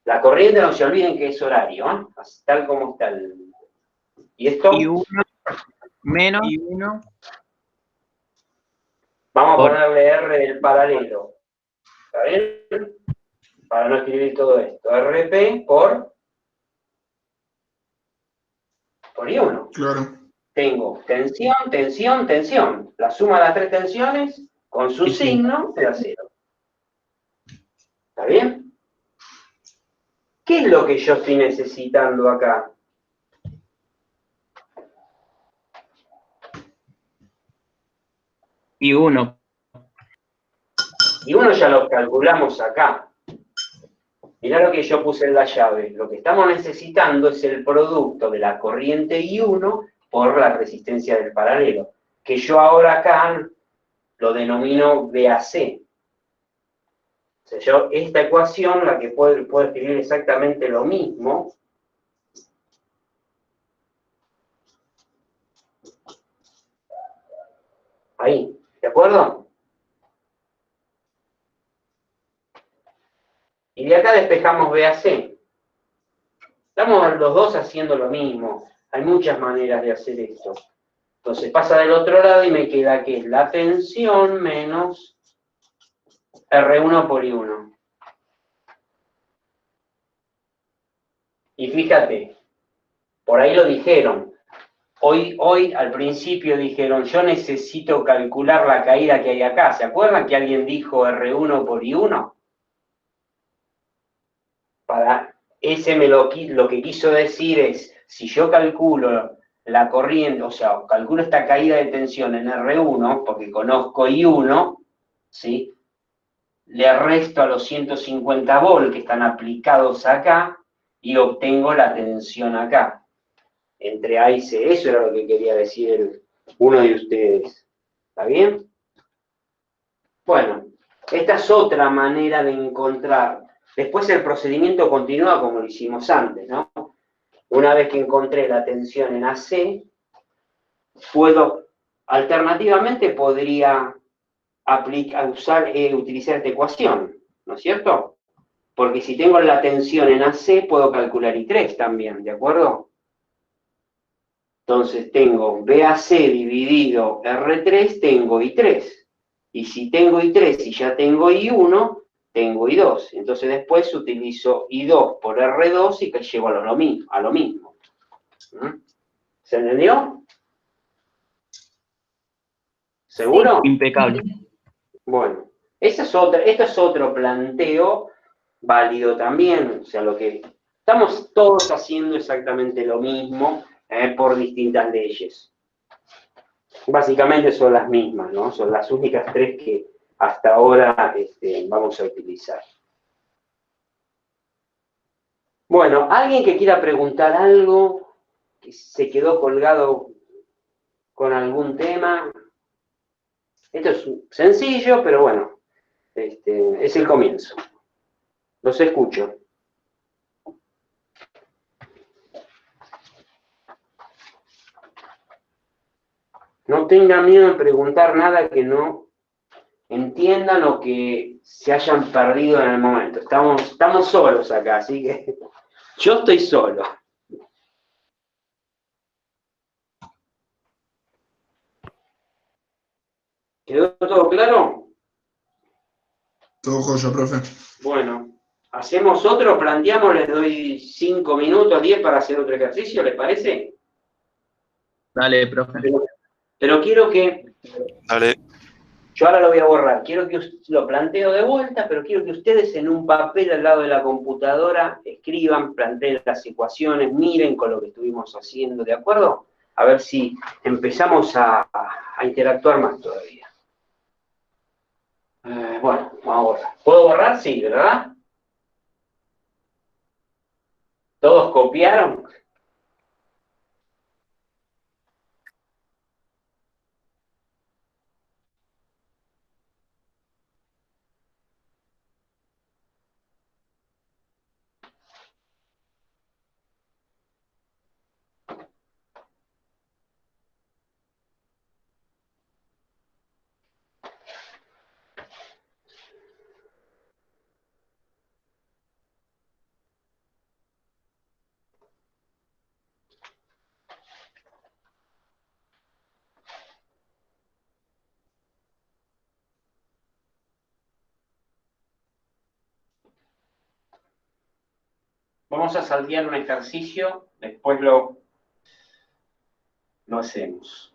La corriente, no se olviden que es horario, ¿eh? Así, tal como está el... ¿Y esto? I1 menos I1. Vamos a ponerle R del paralelo. ¿Está bien? Para no escribir todo esto. RP por I1. Claro. tengo tensión, tensión, tensión. La suma de las tres tensiones, con su Sí, sí. signo, me da 0. ¿Está bien? ¿Qué es lo que yo estoy necesitando acá? Y 1. Y uno ya lo calculamos acá. Mirá lo que yo puse en la llave. Lo que estamos necesitando es el producto de la corriente I1 por la resistencia del paralelo, que yo ahora acá lo denomino VAC. O sea, yo esta ecuación, la que puedo escribir exactamente lo mismo, ahí, ¿de acuerdo? Y de acá despejamos VAC. Estamos los dos haciendo lo mismo. Hay muchas maneras de hacer esto. Entonces pasa del otro lado y me queda que es la tensión menos R1 por I1. Y fíjate, por ahí lo dijeron. Hoy al principio dijeron, yo necesito calcular la caída que hay acá. ¿Se acuerdan que alguien dijo R1 por I1? Para ese lo que quiso decir es, si yo calculo la corriente, o sea, calculo esta caída de tensión en R1, porque conozco I1, ¿sí? Le resto a los 150 volt que están aplicados acá y obtengo la tensión acá. Entre A y C, eso era lo que quería decir uno de ustedes. ¿Está bien? Bueno, esta es otra manera de encontrar. Después el procedimiento continúa como lo hicimos antes, ¿no? Una vez que encontré la tensión en AC, alternativamente podría utilizar esta ecuación, ¿no es cierto? Porque si tengo la tensión en AC, puedo calcular I3 también, ¿de acuerdo? Entonces tengo VAC dividido R3, tengo I3. Y si tengo I3 y ya tengo I1, tengo I2. Entonces después utilizo I2 por R2 y que llego a lo mismo. ¿Mm? ¿Se entendió? ¿Seguro? Impecable. Bueno, esto es otro planteo válido también. O sea, lo que estamos todos haciendo exactamente lo mismo por distintas leyes. Básicamente son las mismas, ¿no? Son las únicas tres que hasta ahora vamos a utilizar. Bueno, ¿alguien que quiera preguntar algo? ¿Que se quedó colgado con algún tema? Esto es sencillo, pero bueno, es el comienzo. Los escucho. No tengan miedo en preguntar nada que no entiendan o que se hayan perdido en el momento. Estamos solos acá, así que yo estoy solo. ¿Quedó todo claro? Todo joya, profe. Bueno, hacemos otro, planteamos, les doy 5 minutos, 10 para hacer otro ejercicio, ¿les parece? Dale, profe. Pero quiero que, Dale. yo ahora lo voy a borrar, quiero que lo planteo de vuelta, pero quiero que ustedes en un papel al lado de la computadora escriban, planteen las ecuaciones, miren con lo que estuvimos haciendo, ¿de acuerdo? A ver si empezamos a interactuar más todavía. Bueno, vamos a borrar. ¿Puedo borrar? Sí, ¿verdad? ¿Todos copiaron? Vamos a saltear un ejercicio, después lo lo hacemos.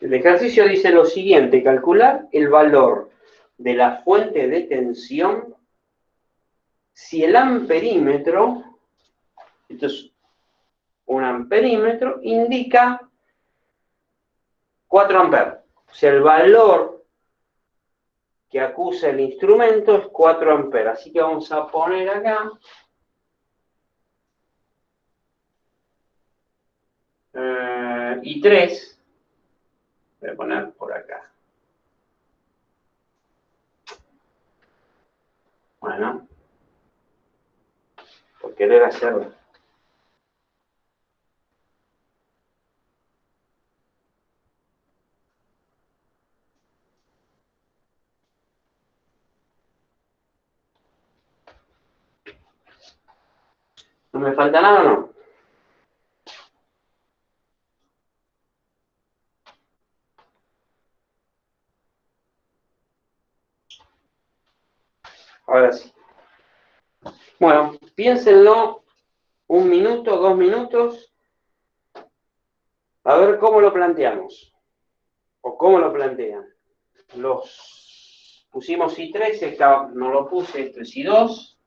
El ejercicio dice lo siguiente: calcular el valor de la fuente de tensión si el amperímetro, esto es un amperímetro, indica 4 amperes. O sea, el valor que acusa el instrumento es 4 amperes. Así que vamos a poner acá y 3. Voy a poner por acá. Bueno, por querer hacerlo. ¿No me falta nada o no? Ahora sí. Bueno, piénsenlo 1 minuto, 2 minutos, a ver cómo lo planteamos, o cómo lo plantean. Los pusimos I3, esta no lo puse, esto es I2,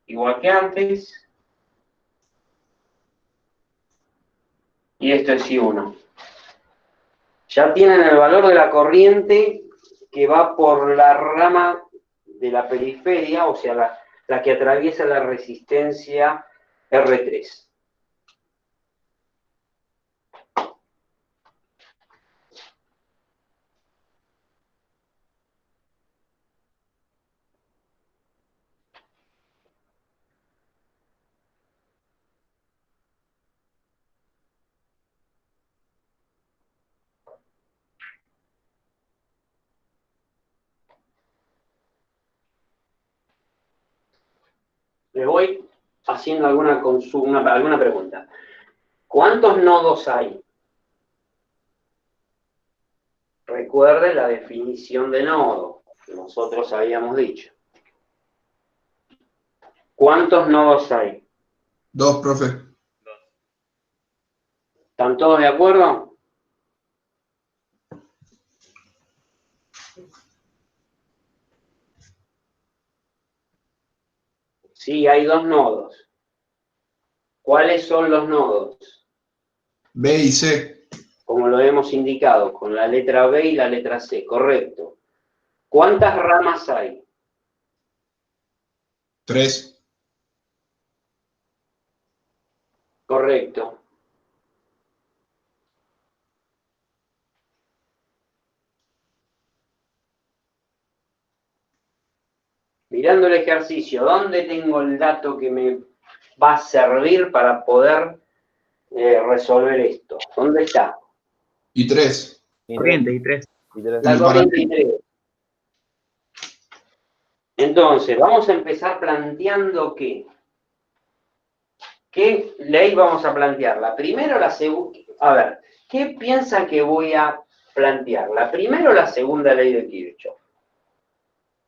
igual que antes, y esto es I1. Ya tienen el valor de la corriente que va por la rama de la periferia, o sea, la que atraviesa la resistencia R3. Les voy haciendo alguna pregunta. ¿Cuántos nodos hay? Recuerden la definición de nodo que nosotros habíamos dicho. ¿Cuántos nodos hay? 2, profe. ¿Están todos de acuerdo? Sí, hay 2 nodos. ¿Cuáles son los nodos? B y C. Como lo hemos indicado, con la letra B y la letra C, correcto. ¿Cuántas ramas hay? 3. Correcto. Mirando el ejercicio, ¿dónde tengo el dato que me va a servir para poder resolver esto? ¿Dónde está? Y 3. Corriente I3. La corriente I3. Entonces, vamos a empezar planteando ¿qué? ¿Qué ley vamos a plantear? ¿La primera o la segunda? A ver, ¿qué piensan que voy a plantear? ¿La primera o la segunda ley de Kirchhoff?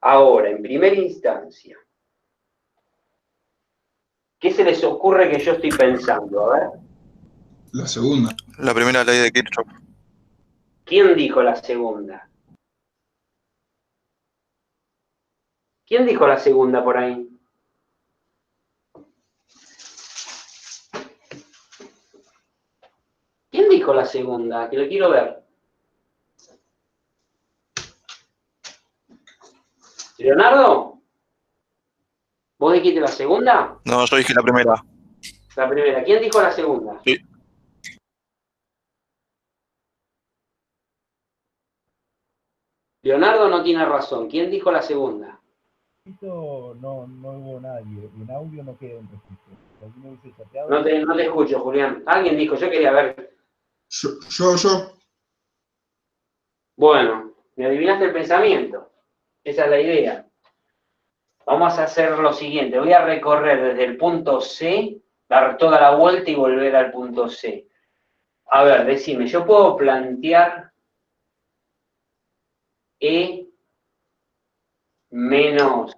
Ahora, en primera instancia. ¿Qué se les ocurre que yo estoy pensando? A ver. La segunda. La primera ley de Kirchhoff. ¿Quién dijo la segunda? ¿Quién dijo la segunda por ahí? ¿Quién dijo la segunda? Que lo quiero ver. ¿Leonardo? ¿Vos dijiste la segunda? No, yo dije la primera. La primera. ¿Quién dijo la segunda? Sí. Leonardo no tiene razón. ¿Quién dijo la segunda? No hubo nadie. En audio no queda un registro. Si alguno hubiese chateado, No te escucho, Julián. Alguien dijo, yo quería ver. Yo. Bueno, me adivinaste el pensamiento. Esa es la idea. Vamos a hacer lo siguiente. Voy a recorrer desde el punto C, dar toda la vuelta y volver al punto C. A ver, decime, yo puedo plantear E menos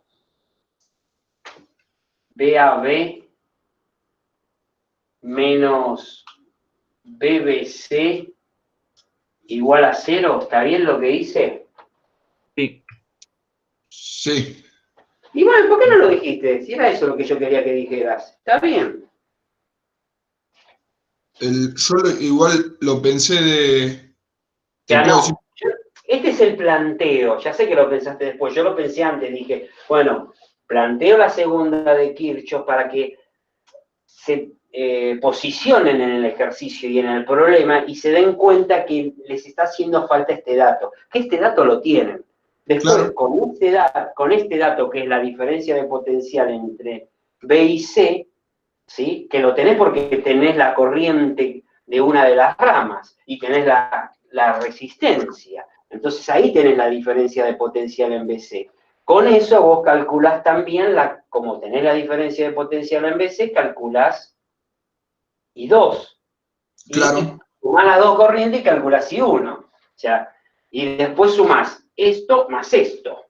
BAB menos BBC igual a 0. ¿Está bien lo que dice? Sí. Sí. Y bueno, ¿por qué no lo dijiste? Si era eso lo que yo quería que dijeras. Está bien. Igual lo pensé de. Te Ya puedo no. decir. Este es el planteo. Ya sé que lo pensaste después. Yo lo pensé antes. Dije, bueno, planteo la segunda de Kirchhoff para que se posicionen en el ejercicio y en el problema y se den cuenta que les está haciendo falta este dato. Que este dato lo tienen. Después, Claro. con este dato, que es la diferencia de potencial entre B y C, ¿sí? Que lo tenés porque tenés la corriente de una de las ramas y tenés la resistencia. Entonces ahí tenés la diferencia de potencial en BC. Con eso vos calculás también, como tenés la diferencia de potencial en BC, calculás I2. Y Claro. sumás las dos corrientes y calculás I1. O sea, y después sumás esto más esto.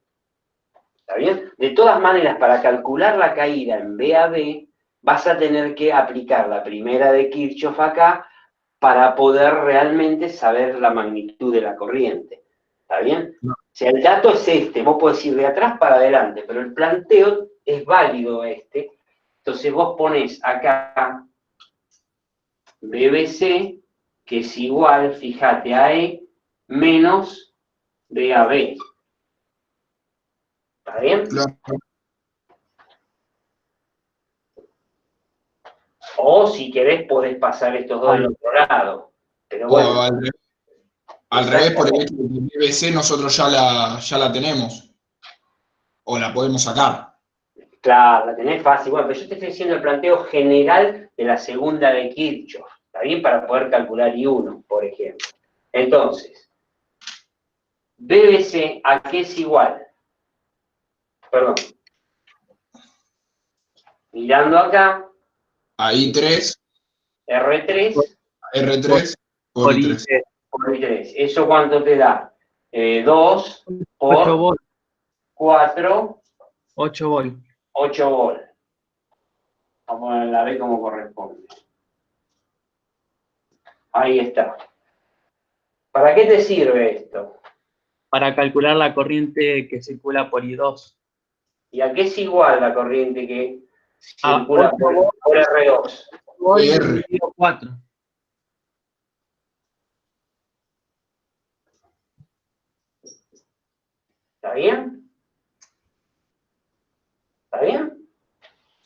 ¿Está bien? De todas maneras, para calcular la caída en BAB, vas a tener que aplicar la primera de Kirchhoff acá para poder realmente saber la magnitud de la corriente. ¿Está bien? No. O sea, el dato es este, vos podés ir de atrás para adelante, pero el planteo es válido este. Entonces vos ponés acá BBC, que es igual, fíjate, a E menos BAB. ¿Está bien? Claro. O si querés podés pasar estos dos del otro lado. Pero O bueno, al revés, por el exactamente. hecho de que BBC nosotros ya la tenemos. O la podemos sacar. Claro, la tenés fácil. Bueno, pero yo te estoy diciendo el planteo general de la segunda de Kirchhoff. ¿Está bien? Para poder calcular I1, por ejemplo. Entonces, BBC, ¿a qué es igual? Perdón. Mirando acá, Ahí 3, R3 R3 por Por I3. I3. por I3. ¿Eso cuánto te da? 2 8 por volt. 4, 8 volt. 8 volt. Vamos a poner la B como corresponde. Ahí está. ¿Para qué te sirve esto? Para calcular la corriente que circula por I2. ¿Y a qué es igual la corriente que A circula 8 por R2? volt R. dividido 4. ¿Está bien? ¿Está bien?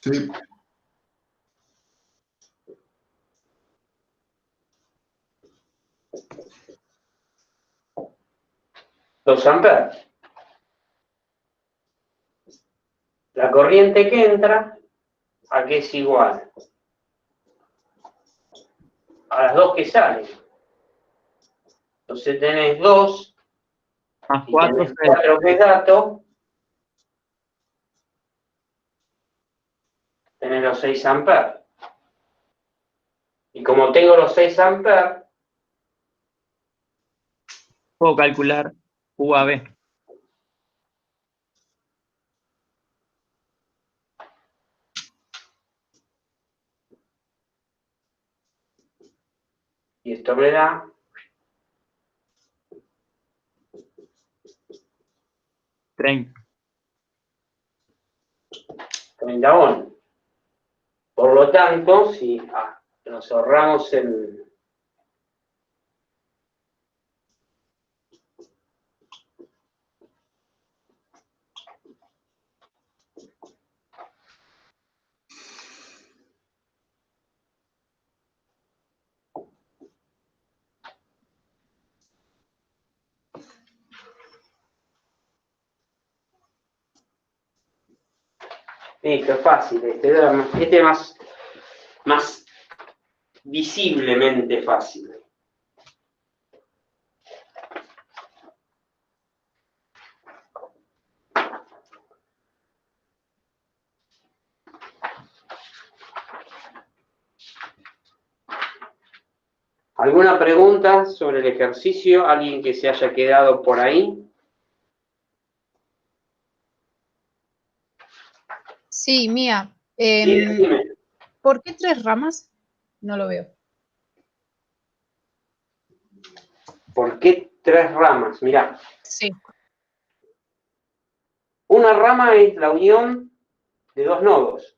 Sí. Dos amperes. La corriente que entra, ¿a qué es igual? A las dos que salen. Entonces tenés 2 Más y 4, tenés 6. 4 que es dato, tenés los 6 amperes. Y como tengo los 6 amperes, Puedo calcular UAB. Y esto me da 30 ohms. Por lo tanto, si nos ahorramos el... Listo, es fácil. Este es más visiblemente fácil. ¿Alguna pregunta sobre el ejercicio? ¿Alguien que se haya quedado por ahí? Sí, Mía. Sí, dime. ¿Por qué 3 ramas? No lo veo. ¿Por qué 3 ramas? Mirá, Sí, una rama es la unión de 2 nodos,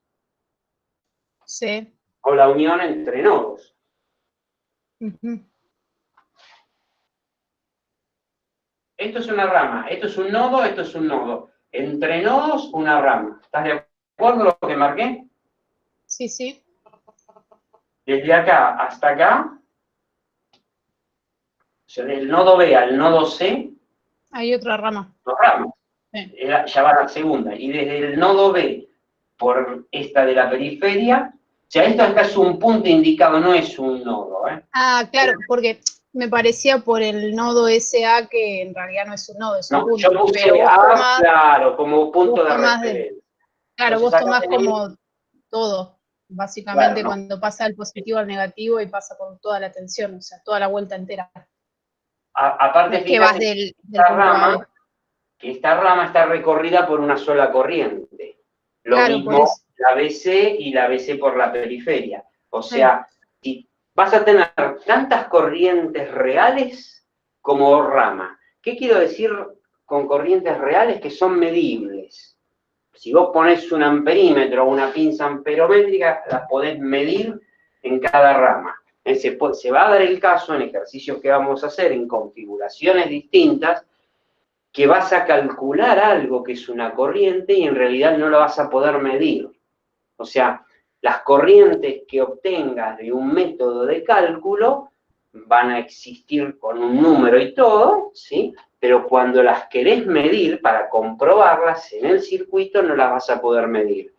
sí. o la unión entre nodos. Ujú. Esto es una rama, esto es un nodo, esto es un nodo. Entre nodos, una rama. ¿Estás de acuerdo con lo que marqué? Sí, sí. Desde acá hasta acá, o sea, del nodo B al nodo C, Hay otra rama. 2 ramas. Sí. Ya va la segunda. Y desde el nodo B, por esta de la periferia, o sea, esto acá es un punto indicado, no es un nodo, ¿eh? Ah, claro, porque me parecía por el nodo SA que en realidad no es un nodo, es un No, punto. yo puse Pero vos A, tomás, claro, como punto de tomás referencia. claro, Entonces vos acá tomás tenemos, como todo, básicamente claro, ¿no? cuando pasa del positivo al negativo y pasa por toda la tensión, o sea, toda la vuelta entera. Aparte, No es que vas fíjate del esta punto A a B. rama, que esta rama está recorrida por una sola corriente. Lo Claro, por mismo eso. la BC y la BC por la periferia. O sea, si vas a tener tantas corrientes reales como rama. ¿Qué quiero decir con corrientes reales? Que son medibles. Si vos pones un amperímetro o una pinza amperométrica, las podés medir en cada rama. Se va a dar el caso en ejercicios que vamos a hacer en configuraciones distintas, que vas a calcular algo que es una corriente y en realidad no lo vas a poder medir. O sea, las corrientes que obtengas de un método de cálculo van a existir con un número y todo, ¿sí? Pero cuando las querés medir para comprobarlas en el circuito no las vas a poder medir.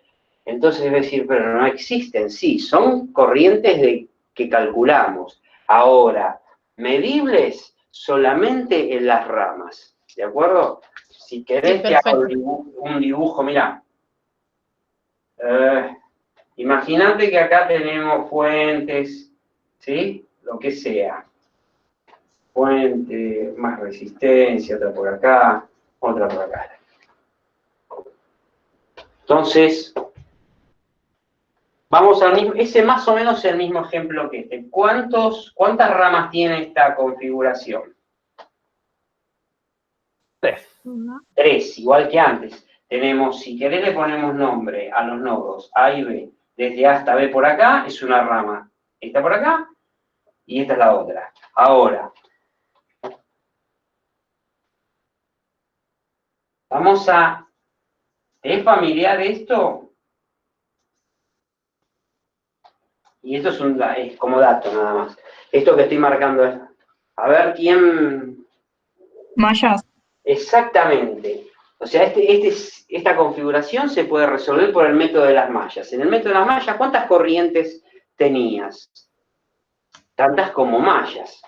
Entonces es decir, pero no existen, sí, son corrientes que calculamos. Ahora, medibles solamente en las ramas, ¿de acuerdo? Si querés te hago un dibujo, mirá. Imagínate que acá tenemos fuentes, ¿sí? Lo que sea. Fuente, más resistencia, otra por acá, otra por acá. Entonces, vamos al mismo, ese más o menos es el mismo ejemplo que este. ¿Cuántas ramas tiene esta configuración? 3, igual que antes. Tenemos, si querés le ponemos nombre a los nodos A y B. Desde A hasta B por acá es una rama. Esta por acá y esta es la otra. Ahora, vamos a... ¿Te es familiar esto? Y esto es como dato nada más. Esto que estoy marcando es... A ver quién... Mallas. Exactamente. O sea, esta configuración se puede resolver por el método de las mallas. En el método de las mallas, ¿cuántas corrientes tenías? Tantas como mallas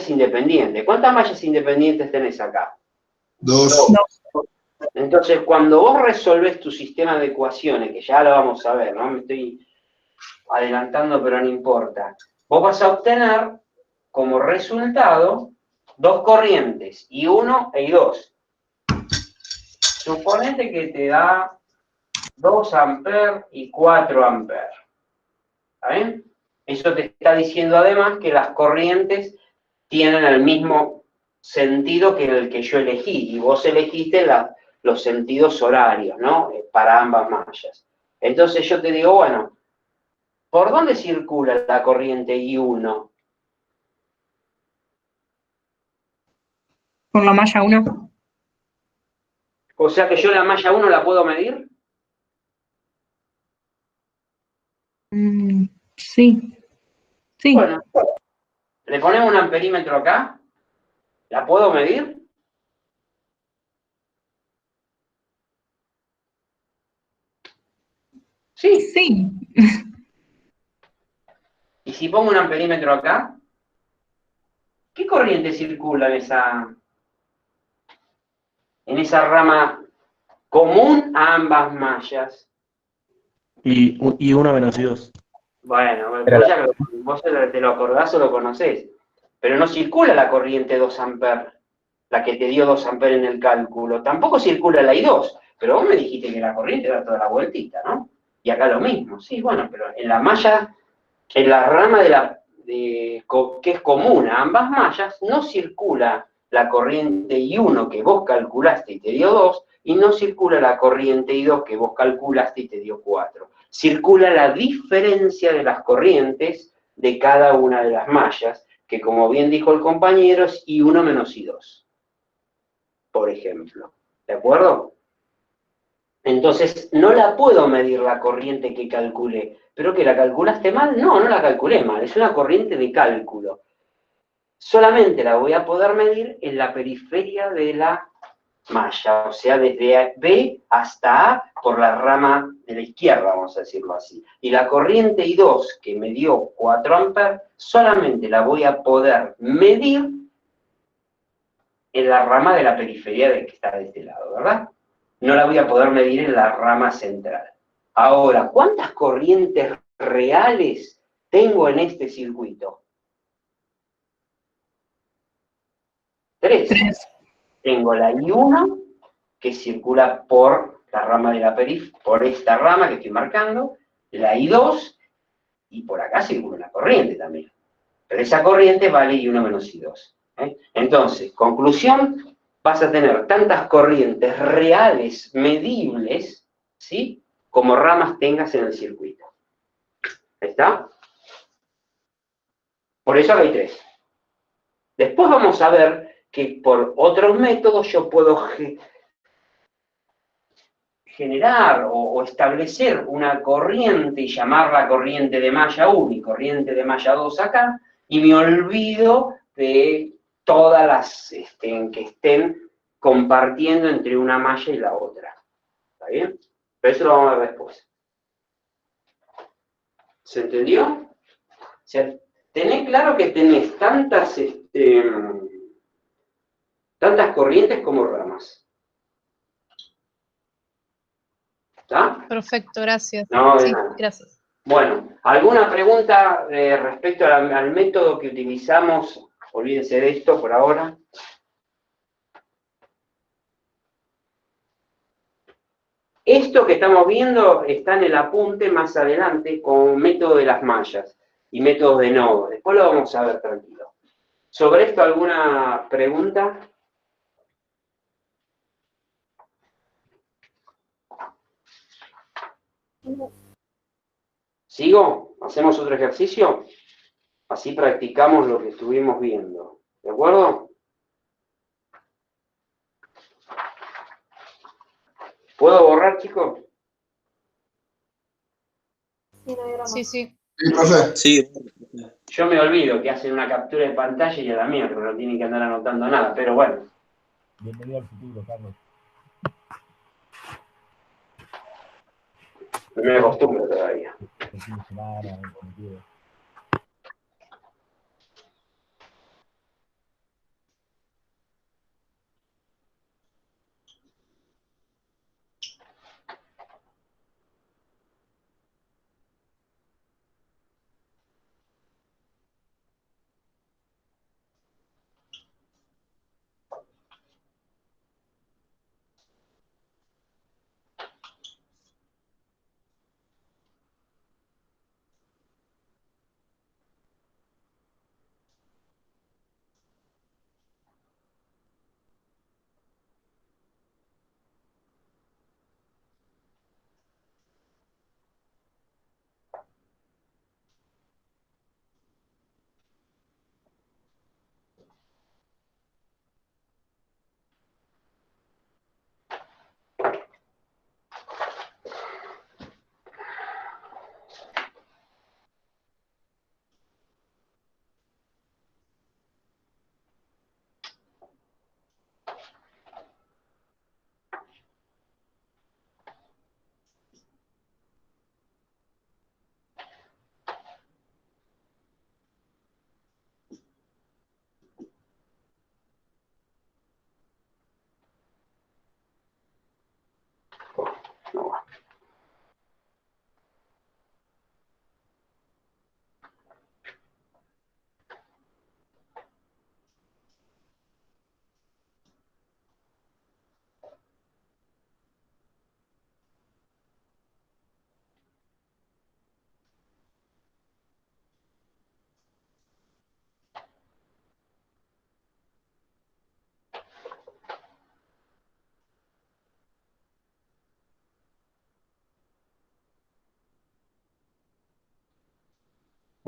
independientes. ¿Cuántas mallas independientes tenés acá? 2. Entonces, cuando vos resolvés tu sistema de ecuaciones, que ya lo vamos a ver, ¿no? Me estoy adelantando, pero no importa. Vos vas a obtener como resultado 2 corrientes, I1 e I2. Suponete que te da 2 amperes y 4 amperes. ¿Está bien? Eso te está diciendo además que las corrientes tienen el mismo sentido que el que yo elegí, y vos elegiste los sentidos horarios, ¿no? Para ambas mallas. Entonces yo te digo, bueno, ¿por dónde circula la corriente I1? Por la malla 1. O sea que yo la malla 1 la puedo medir. Sí. Sí. Bueno, le ponemos un amperímetro acá. ¿La puedo medir? Sí. Sí. Y si pongo un amperímetro acá, ¿qué corriente circula en esa rama común a ambas mallas? Y 1 menos I2. Bueno, Pero vos te lo acordás o lo conocés. Pero no circula la corriente 2 amperes, la que te dio 2 amperes en el cálculo. Tampoco circula la I2, pero vos me dijiste que la corriente da toda la vueltita, ¿no? Y acá lo mismo, sí, bueno, pero en la malla, en la rama que es común a ambas mallas, no circula la corriente I1 que vos calculaste y te dio 2, y no circula la corriente I2 que vos calculaste y te dio 4. Circula la diferencia de las corrientes de cada una de las mallas, que como bien dijo el compañero, es I1 menos I2, por ejemplo. ¿De acuerdo? Entonces, no la puedo medir la corriente que calculé. ¿Pero que la calculaste mal? No, no la calculé mal, es una corriente de cálculo. Solamente la voy a poder medir en la periferia de la malla, o sea, desde B hasta A por la rama de la izquierda, vamos a decirlo así. Y la corriente I2, que me dio 4 amperes, solamente la voy a poder medir en la rama de la periferia que está de este lado, ¿verdad? No la voy a poder medir en la rama central. Ahora, ¿cuántas corrientes reales tengo en este circuito? 3. Tengo la I1, que circula por la rama de la por esta rama que estoy marcando, la I2, y por acá circula una corriente también. Pero esa corriente vale I1 menos I2. Entonces, conclusión, vas a tener tantas corrientes reales, medibles, ¿sí?, como ramas tengas en el circuito. ¿Está? Por eso hay 3. Después vamos a ver que por otros métodos yo puedo generar o establecer una corriente y llamarla corriente de malla 1 y corriente de malla 2 acá, y me olvido de todas las que estén compartiendo entre una malla y la otra. ¿Está bien? Pero eso lo vamos a ver después. ¿Se entendió? O sea, tenés claro que tenés tantas corrientes como ramas. ¿Está? Perfecto, gracias. No, de Sí, nada. gracias. Bueno, ¿alguna pregunta respecto al método que utilizamos? Olvídense de esto por ahora. Esto que estamos viendo está en el apunte más adelante con método de las mallas y métodos de nodo. Después lo vamos a ver tranquilo. ¿Sobre esto alguna pregunta? ¿Sigo? ¿Hacemos otro ejercicio? Así practicamos lo que estuvimos viendo. ¿De acuerdo? ¿Puedo borrar, chicos? Sí, sí. Sí, profe. Sí, Yo me olvido que hacen una captura de pantalla y a la mierda, no tienen que andar anotando nada, pero bueno. Bienvenido al futuro, Carlos. No me acostumbro todavía. El fin de semana, cuando quieras.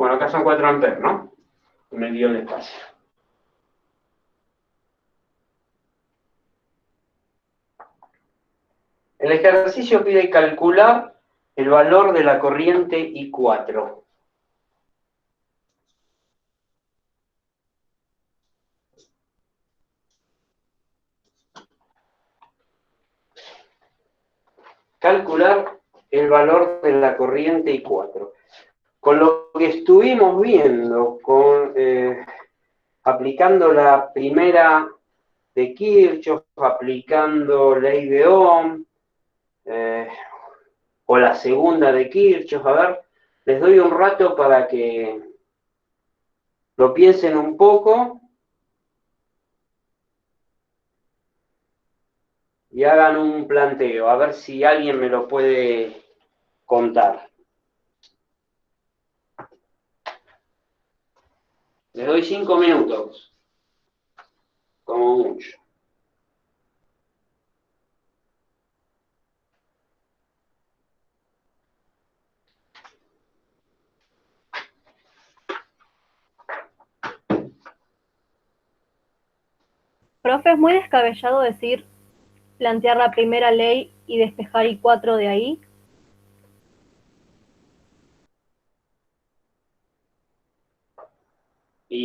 Bueno, acá son 4 amperes, ¿no? Me dio el espacio. El ejercicio pide calcular el valor de la corriente I4. Calcular el valor de la corriente I4. Con lo que estuvimos viendo, aplicando la primera de Kirchhoff, aplicando ley de Ohm, o la segunda de Kirchhoff, a ver, les doy un rato para que lo piensen un poco y hagan un planteo, a ver si alguien me lo puede contar. Les doy 5 minutos, como mucho. Profe, es muy descabellado decir plantear la primera ley y despejar I4 de ahí.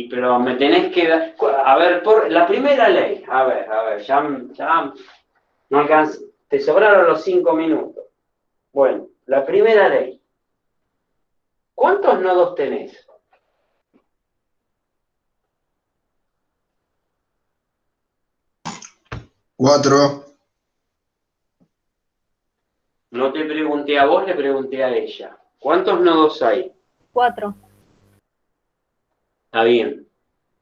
Pero me tenés que dar, a ver, por la primera ley, a ver, ya no alcanza, te sobraron los 5 minutos. Bueno, la primera ley. ¿Cuántos nodos tenés? Cuatro. No te pregunté a vos, le pregunté a ella. ¿Cuántos nodos hay? 4. Está bien,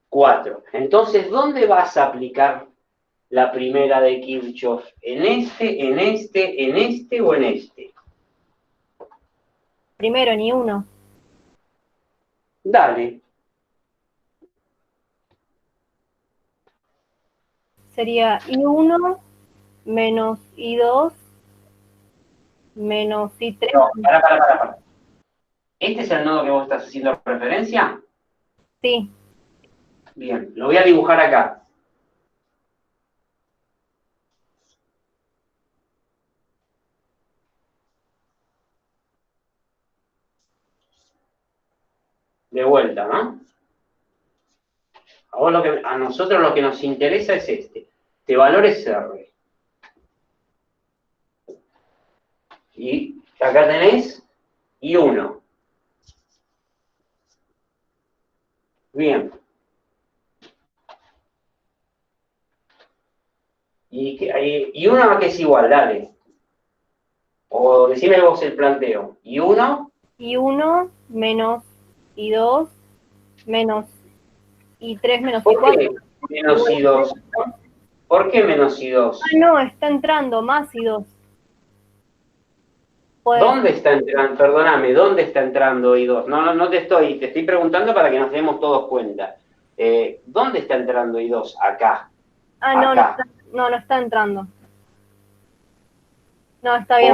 4. Entonces, ¿dónde vas a aplicar la primera de Kirchhoff? ¿En este, en este, en este o en este? Primero, ni uno. Dale. Sería I1 menos I2 menos I3. No, para. ¿Este es el nodo que vos estás haciendo referencia? Sí. Bien, lo voy a dibujar acá. De vuelta, ¿no? A nosotros lo que nos interesa es este. Este valor es R. Y acá tenés I1. Bien. ¿Y1 a qué es igual? Dale. O decime vos el planteo. ¿I1? I1 menos I2 menos I3 menos ¿Por I4. qué menos I2? ¿Por qué menos I2? Ah, no, está entrando más I2. Pues, ¿Dónde está entrando? Perdóname, ¿dónde está entrando I2? No te estoy preguntando para que nos demos todos cuenta. ¿Dónde está entrando I2? Acá. no, Acá. no está entrando. No, está bien.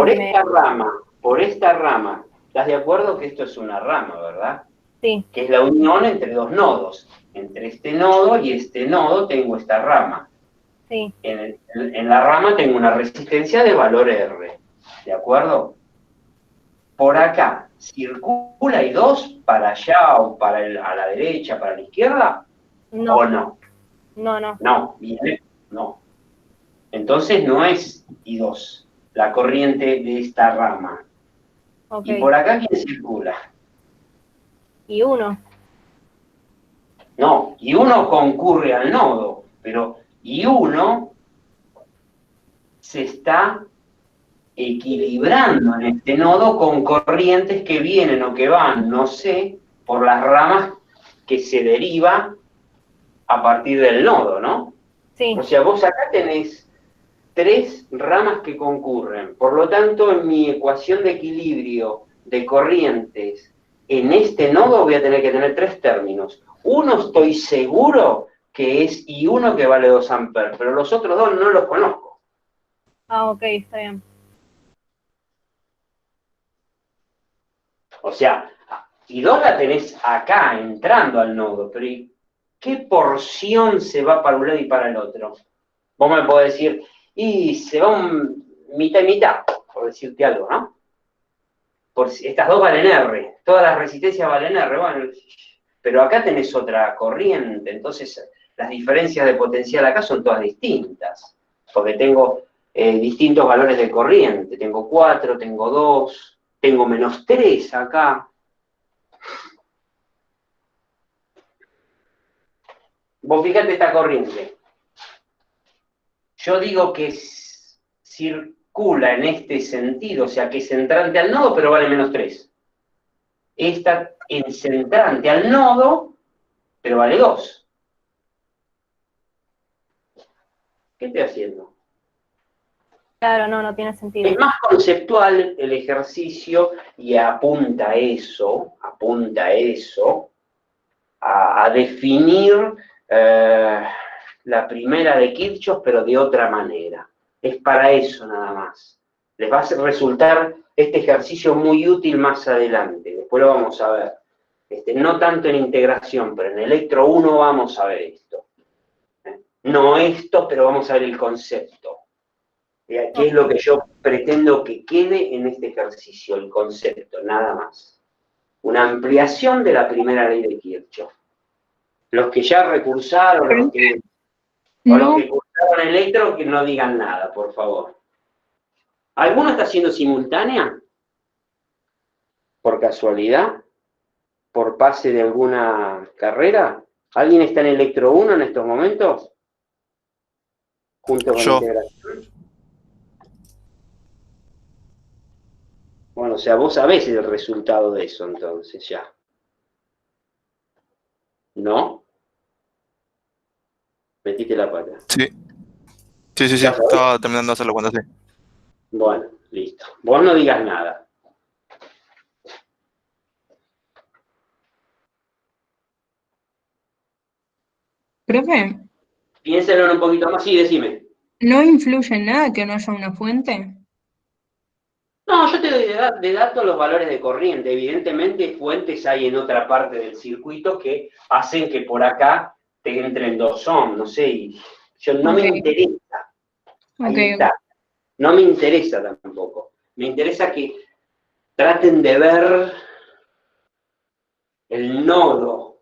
Por esta rama. ¿Estás de acuerdo que esto es una rama, verdad? Sí. Que es la unión entre dos nodos. Entre este nodo y este nodo tengo esta rama. Sí. En la rama tengo una resistencia de valor R. ¿De acuerdo? Por acá, ¿circula I2 para allá o a la derecha, para la izquierda? No. ¿O no? No. No, viene, no. Entonces no es I2, la corriente de esta rama. Okay. ¿Y por acá quién circula? I1. No, I1 concurre al nodo, pero I1 se está equilibrando en este nodo con corrientes que vienen o que van, no sé, por las ramas que se deriva a partir del nodo, ¿no? Sí. O sea, vos acá tenés 3 ramas que concurren. Por lo tanto, en mi ecuación de equilibrio de corrientes, en este nodo voy a tener que tener 3 términos. Uno estoy seguro que es I1 que vale 2 amperes, pero los otros 2 no los conozco. Ah, ok, está bien. O sea, Y 2 la tenés acá, entrando al nodo, pero ¿y qué porción se va para un lado y para el otro? Vos me podés decir, y se va mitad y mitad, por decirte algo, ¿no? Estas dos valen R, todas las resistencias valen R, bueno, pero acá tenés otra corriente, entonces las diferencias de potencial acá son todas distintas, porque tengo distintos valores de corriente, tengo 4, tengo 2, tengo -3 acá. Vos fíjate esta corriente. Yo digo que circula en este sentido, o sea que es entrante al nodo, pero vale -3. Esta es centrante al nodo, pero vale 2. ¿Qué estoy haciendo? Claro, no tiene sentido. Es más conceptual el ejercicio y apunta a eso, a definir la primera de Kirchhoff, pero de otra manera. Es para eso nada más. Les va a resultar este ejercicio muy útil más adelante, después lo vamos a ver. No tanto en integración, pero en Electro 1 vamos a ver esto. No esto, pero vamos a ver el concepto. ¿Qué es lo que yo pretendo que quede en este ejercicio? El concepto, nada más. Una ampliación de la primera ley de Kirchhoff. Los que ya recursaron, los que cursaron Electro, que no digan nada, por favor. ¿Alguno está haciendo simultánea? ¿Por casualidad? ¿Por pase de alguna carrera? ¿Alguien está en Electro 1 en estos momentos? Junto con Yo. integración. Bueno, o sea, vos sabés el resultado de eso entonces ya. ¿No? Metiste la pata. Sí. Sí. ¿Ya sabés? Estaba terminando de hacer la cuenta, sí. Bueno, listo. Vos no digas nada. Profe, Piénselo en un poquito más y decime. ¿no influye en nada que no haya una fuente? No, yo te doy de datos los valores de corriente. Evidentemente, fuentes hay en otra parte del circuito que hacen que por acá te entren 2 ohms, no sé, y no me interesa. Ahí está. No me interesa tampoco. Me interesa que traten de ver el nodo.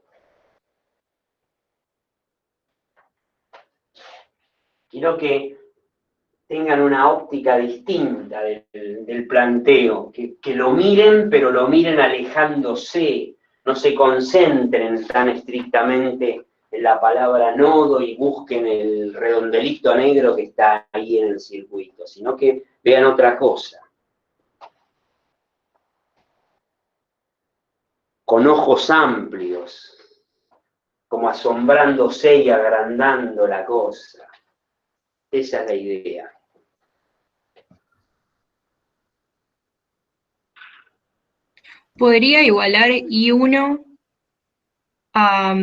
Quiero que tengan una óptica distinta del planteo, que lo miren, pero lo miren alejándose, no se concentren tan estrictamente en la palabra nodo y busquen el redondelito negro que está ahí en el circuito, sino que vean otra cosa. Con ojos amplios, como asombrándose y agrandando la cosa. Esa es la idea. ¿Podría igualar I1 a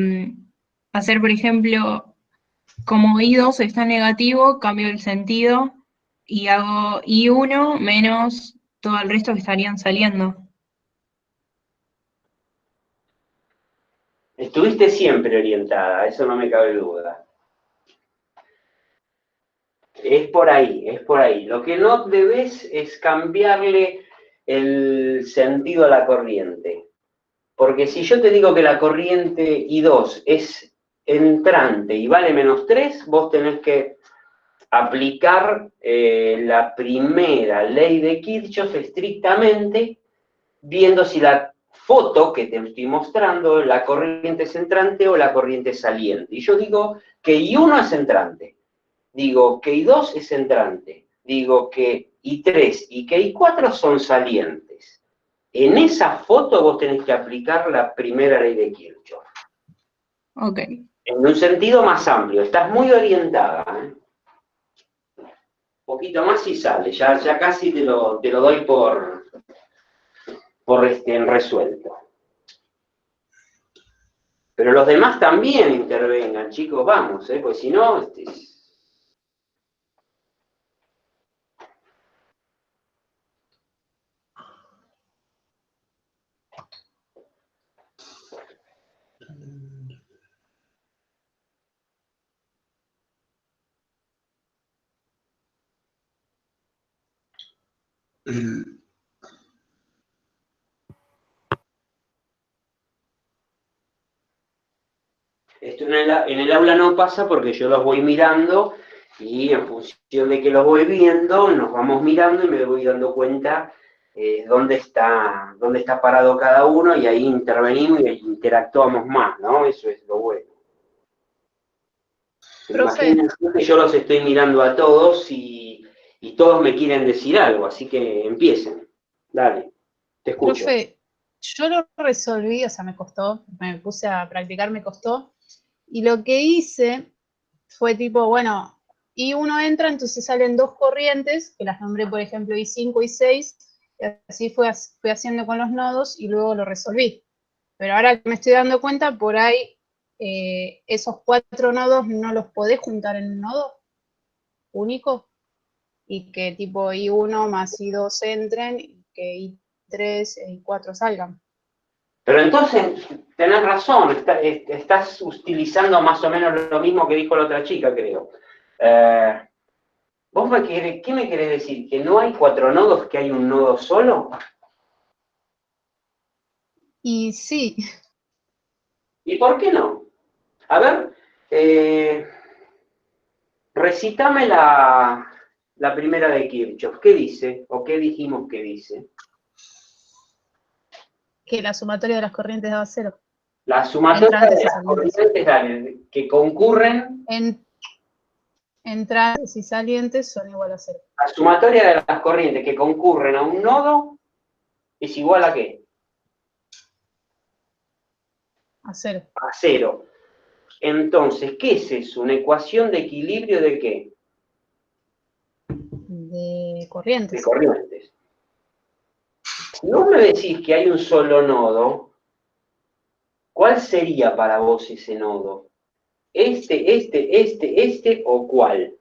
hacer, por ejemplo, como I2 está negativo, cambio el sentido y hago I1 menos todo el resto que estarían saliendo? Estuviste siempre orientada, eso no me cabe duda. Es por ahí, es por ahí. Lo que no debes es cambiarle el sentido a la corriente. Porque si yo te digo que la corriente I2 es entrante y vale -3, vos tenés que aplicar la primera ley de Kirchhoff estrictamente, viendo si la foto que te estoy mostrando, la corriente es entrante o la corriente es saliente. Y yo digo que I1 es entrante, digo que I2 es entrante, digo que I3 y que I4 son salientes. En esa foto vos tenés que aplicar la primera ley de Kirchhoff. Ok. En un sentido más amplio, estás muy orientada, ¿eh? Un poquito más y sale, ya casi te lo doy por resuelto. Pero los demás también intervengan, chicos, vamos, pues si no... Esto en el aula no pasa porque yo los voy mirando y en función de que los voy viendo, nos vamos mirando y me voy dando cuenta dónde está parado cada uno y ahí intervenimos y interactuamos más, ¿no? Eso es lo bueno. Profe. Imagínense que yo los estoy mirando a todos y todos me quieren decir algo, así que empiecen. Dale, te escucho. Profe, yo lo resolví, o sea, me costó, me puse a practicar, me costó, y lo que hice fue tipo, bueno, I1 entra, entonces salen dos corrientes, que las nombré, por ejemplo, I5, I6, y así fui haciendo con los nodos y luego lo resolví. Pero ahora que me estoy dando cuenta, por ahí esos 4 nodos no los podés juntar en un nodo único, y que tipo I1 más I2 entren, y que I3 y I4 salgan. Pero entonces, tenés razón, estás utilizando más o menos lo mismo que dijo la otra chica, creo. ¿Qué me querés decir? ¿Que no hay 4 nodos, que hay un nodo solo? Y sí. ¿Y por qué no? A ver, recítame la primera de Kirchhoff. ¿Qué dice? ¿O qué dijimos que dice? Que la sumatoria de las corrientes daba 0. La sumatoria de las corrientes que concurren. Entrantes y salientes son igual a 0. La sumatoria de las corrientes que concurren a un nodo es igual a ¿qué? A 0. A 0. Entonces, ¿qué es eso? ¿Una ecuación de equilibrio de qué? De corrientes. De corrientes. Si vos me decís que hay un solo nodo, ¿cuál sería para vos ese nodo? ¿Este o cuál?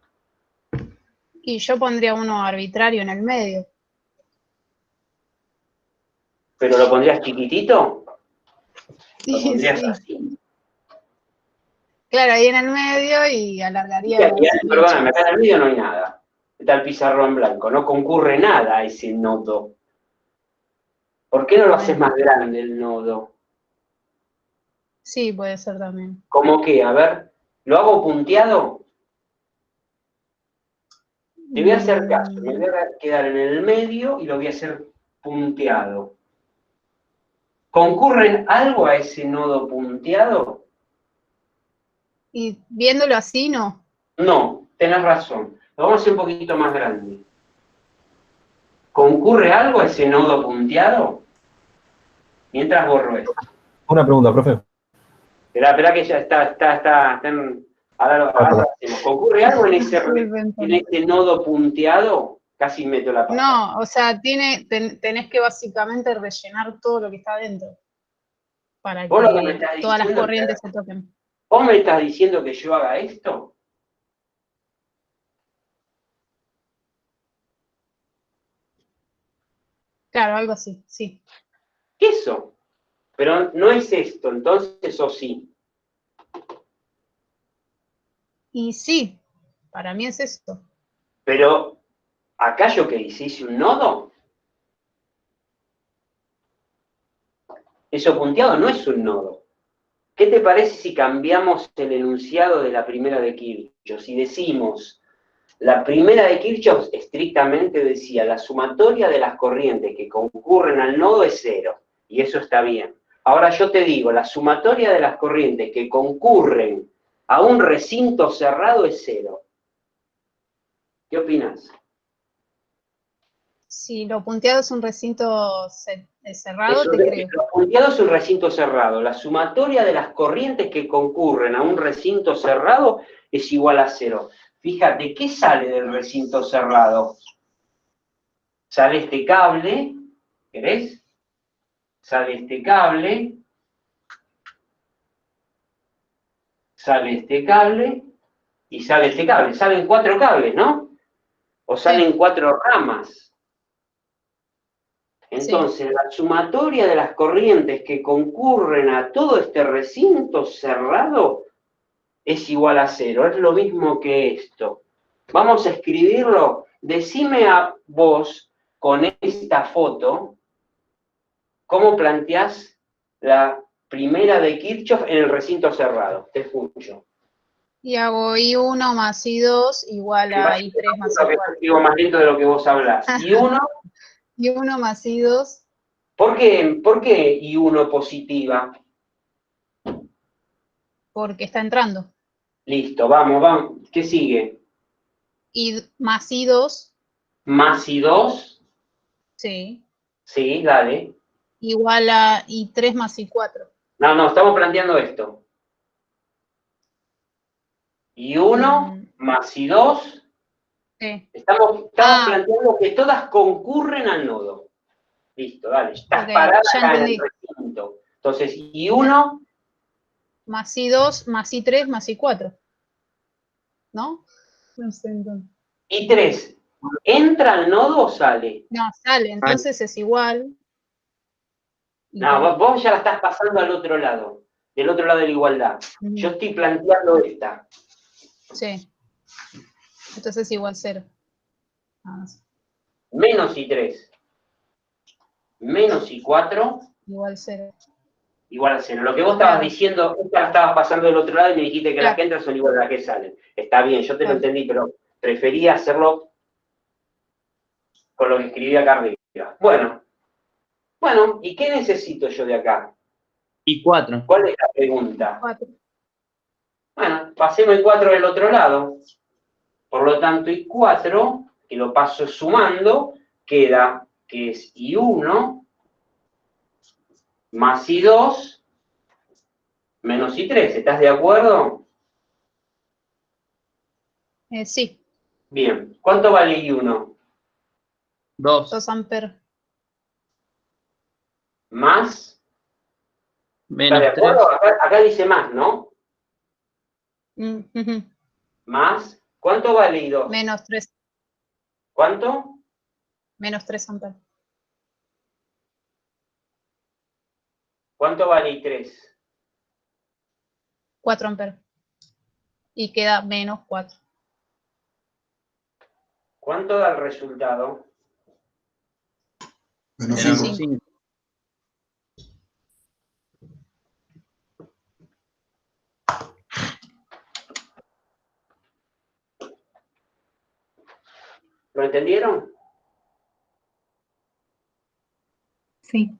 Y yo pondría uno arbitrario en el medio. ¿Pero lo pondrías chiquitito? ¿Lo Sí, pondrías sí. así? Claro, ahí en el medio y alargaría. Perdóname, acá en el medio no hay nada. Está el pizarrón blanco, no concurre nada a ese nodo. ¿Por qué no lo haces más grande el nodo? Sí, puede ser también. ¿Cómo qué? A ver, ¿lo hago punteado? Te voy a hacer caso, me voy a quedar en el medio y lo voy a hacer punteado. ¿Concurren algo a ese nodo punteado? Y viéndolo así, no. No, tenés razón. Lo vamos a hacer un poquito más grande. ¿Concurre algo a ese nodo punteado? Mientras borro esto. Una pregunta, profe. Espera que ya está ahora lo hacemos. ¿Concurre algo en ese nodo punteado? Casi meto la pata. No, o sea, tenés que básicamente rellenar todo lo que está adentro. Para que todas las corrientes se toquen. ¿Vos me estás diciendo que yo haga esto? Claro, algo así, sí. Eso. Pero no es esto, entonces, ¿o sí? Y sí, para mí es esto. Pero, ¿acá yo qué hice un nodo? Eso punteado no es un nodo. ¿Qué te parece si cambiamos el enunciado de la primera de Kirchhoff? Si decimos, la primera de Kirchhoff estrictamente decía, la sumatoria de las corrientes que concurren al nodo es 0. Y eso está bien. Ahora yo te digo, la sumatoria de las corrientes que concurren a un recinto cerrado es 0. ¿Qué opinas? Si lo punteado es un recinto cerrado, te creo. Lo punteado es un recinto cerrado. La sumatoria de las corrientes que concurren a un recinto cerrado es igual a 0. Fíjate, ¿qué sale del recinto cerrado? Sale este cable, ¿querés? Sale este cable, sale este cable y sale este cable. Salen 4 cables, ¿no? O salen 4 ramas. Entonces, la sumatoria de las corrientes que concurren a todo este recinto cerrado es igual a 0. Es lo mismo que esto. Vamos a escribirlo. Decime a vos con esta foto, ¿cómo planteás la primera de Kirchhoff en el recinto cerrado? Te escucho. Y hago I1 más I2 igual a I3 más I4. I4. Digo más lento de lo que vos hablás. I1. I1 más I2. ¿Por qué I1 positiva? Porque está entrando. Listo, vamos. ¿Qué sigue? Más I2. Más I2. Sí. Sí, dale. Igual a I3 más I4. No, estamos planteando esto. I1 más I2. Sí. Estamos planteando que todas concurren al nodo. Listo, dale. Estás Ok, parada ya acá en el entendí. recinto. Entonces, I1 Más I2 más I3 más I4. ¿No? No sé entonces. I3. ¿Entra al nodo o sale? No, sale, entonces es igual. No, vos ya la estás pasando al otro lado. Del otro lado de la igualdad. Yo estoy planteando esta. Sí. Entonces igual 0. Menos I3. Menos I4. Igual 0. Igual a 0. Lo que vos estabas diciendo, esta la estabas pasando del otro lado y me dijiste que las que entran son igual a las que salen. Está bien, yo te lo entendí, pero prefería hacerlo con lo que escribí acá arriba. Bueno, ¿y qué necesito yo de acá? I4. ¿Cuál es la pregunta? 4. Bueno, pasemos I4 del otro lado. Por lo tanto, I4, que lo paso sumando, queda que es I1 más I2 menos I3. ¿Estás de acuerdo? Sí. Bien. ¿Cuánto vale I1? 2 amperes. Más. Menos ¿Está de 3. acuerdo? Acá dice más, ¿no? Más. ¿Cuánto vale I2? Menos 3. ¿Cuánto? Menos 3 amperes. ¿Cuánto vale I3? 4 amperes. Y queda menos 4. ¿Cuánto da el resultado? Menos 5. ¿Lo entendieron? Sí.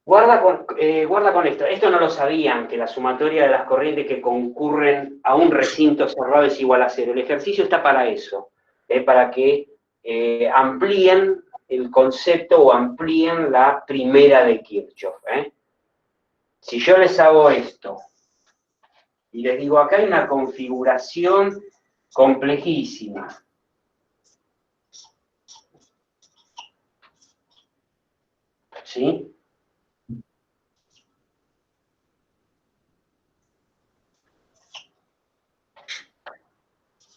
Guarda con esto. Esto no lo sabían, que la sumatoria de las corrientes que concurren a un recinto cerrado es igual a 0. El ejercicio está para eso, para que amplíen el concepto o amplíen la primera de Kirchhoff. Si yo les hago esto, y les digo, acá hay una configuración complejísima. ¿Sí?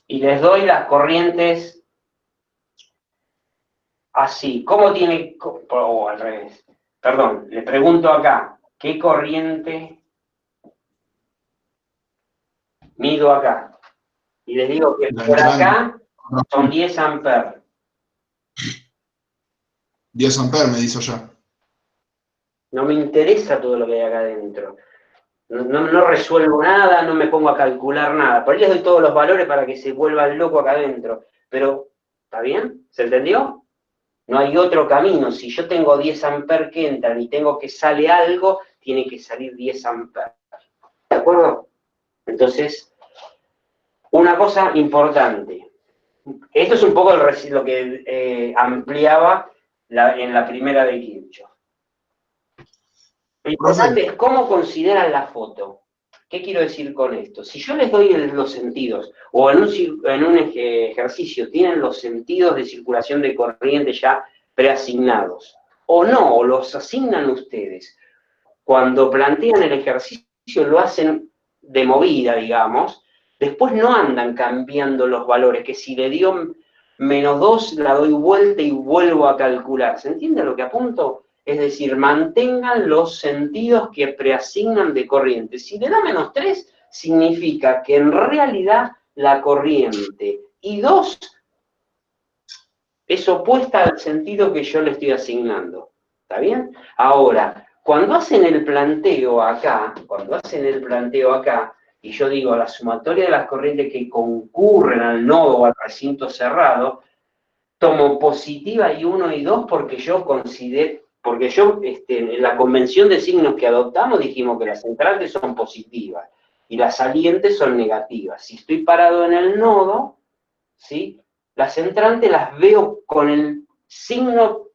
Y les doy las corrientes así. ¿Cómo tiene...? O al revés. Perdón, le pregunto acá, ¿qué corriente mido acá? Y les digo que por acá son 10 amperes. 10 amperes me hizo ya. No me interesa todo lo que hay acá adentro. No resuelvo nada, no me pongo a calcular nada. Por ahí les doy todos los valores para que se vuelvan locos acá adentro. Pero, ¿está bien? ¿Se entendió? No hay otro camino. Si yo tengo 10 amperes que entran y tengo que sale algo, tiene que salir 10 amperes. ¿De acuerdo? Entonces, una cosa importante. Esto es un poco lo que ampliaba en la primera de Kirchhoff. Lo importante es cómo consideran la foto. ¿Qué quiero decir con esto? Si yo les doy los sentidos, o en un ejercicio tienen los sentidos de circulación de corriente ya preasignados, o no, o los asignan ustedes, cuando plantean el ejercicio lo hacen de movida, digamos, después no andan cambiando los valores, que si le dio menos 2 la doy vuelta y vuelvo a calcular. ¿Se entiende a lo que apunto? Es decir, mantengan los sentidos que preasignan de corriente. Si le da menos 3, significa que en realidad la corriente I2 es opuesta al sentido que yo le estoy asignando. ¿Está bien? Ahora, cuando hacen el planteo acá, y yo digo la sumatoria de las corrientes que concurren al nodo o al recinto cerrado, tomo positiva I1 y 2 porque yo considero, en la convención de signos que adoptamos dijimos que las entrantes son positivas y las salientes son negativas. Si estoy parado en el nodo, ¿sí? Las entrantes las veo con el signo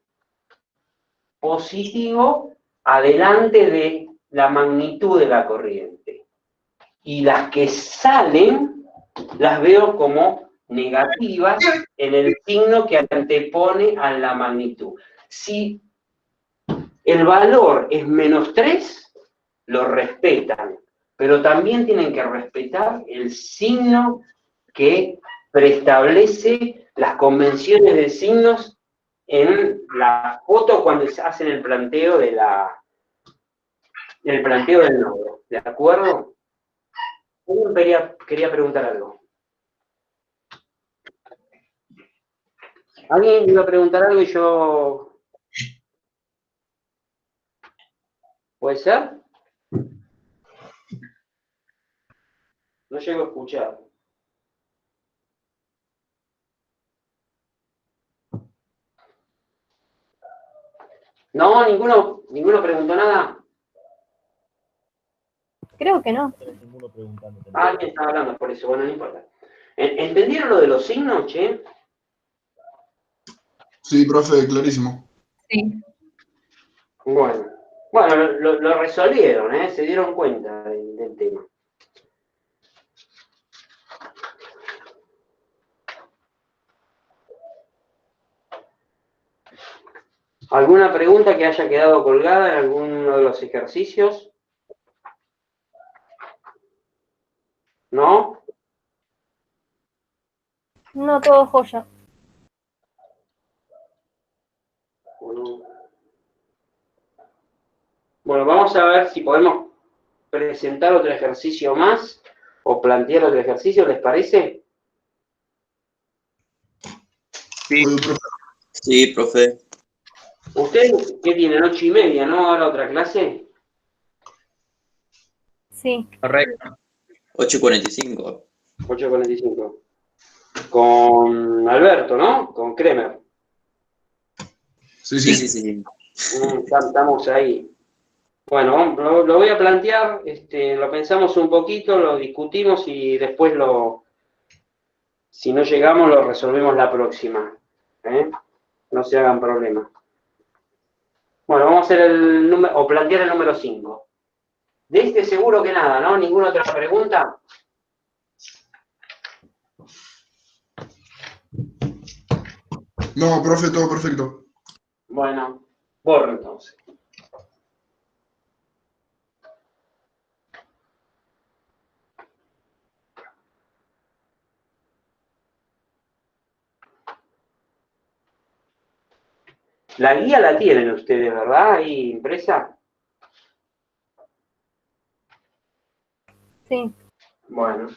positivo adelante de la magnitud de la corriente. Y las que salen, las veo como negativas en el signo que antepone a la magnitud. Si el valor es -3, lo respetan, pero también tienen que respetar el signo que preestablece las convenciones de signos en la foto cuando se hacen el planteo del nodo. ¿De acuerdo? Quería preguntar algo. ¿Alguien iba a preguntar algo y yo... ¿Puede ser? No llego a escuchar. No, ninguno preguntó nada. Creo que no. Ninguno preguntando. Alguien estaba hablando, por eso, bueno, no importa. ¿Entendieron lo de los signos, che? Sí, profe, clarísimo. Sí. Bueno, lo resolvieron, ¿eh? Se dieron cuenta del tema. ¿Alguna pregunta que haya quedado colgada en alguno de los ejercicios? ¿No? No todo joya. Bueno, vamos a ver si podemos presentar otro ejercicio más o plantear otro ejercicio, ¿les parece? Sí. Sí, profe. ¿Ustedes qué tienen? 8:30, ¿no? Ahora otra clase. Sí. Correcto. 8:45. 8:45. Con Alberto, ¿no? Con Kremer. Sí, Sí, sí. sí, sí. Estamos ahí. Bueno, lo voy a plantear, lo pensamos un poquito, lo discutimos y después si no llegamos, lo resolvemos la próxima. ¿Eh? No se hagan problema. Bueno, vamos a hacer el número, o plantear el número 5. De este seguro que nada, ¿no? ¿Ninguna otra pregunta? No, profe, todo perfecto. Bueno, borro entonces. La guía la tienen ustedes, ¿verdad? Ahí impresa. Sí. Bueno.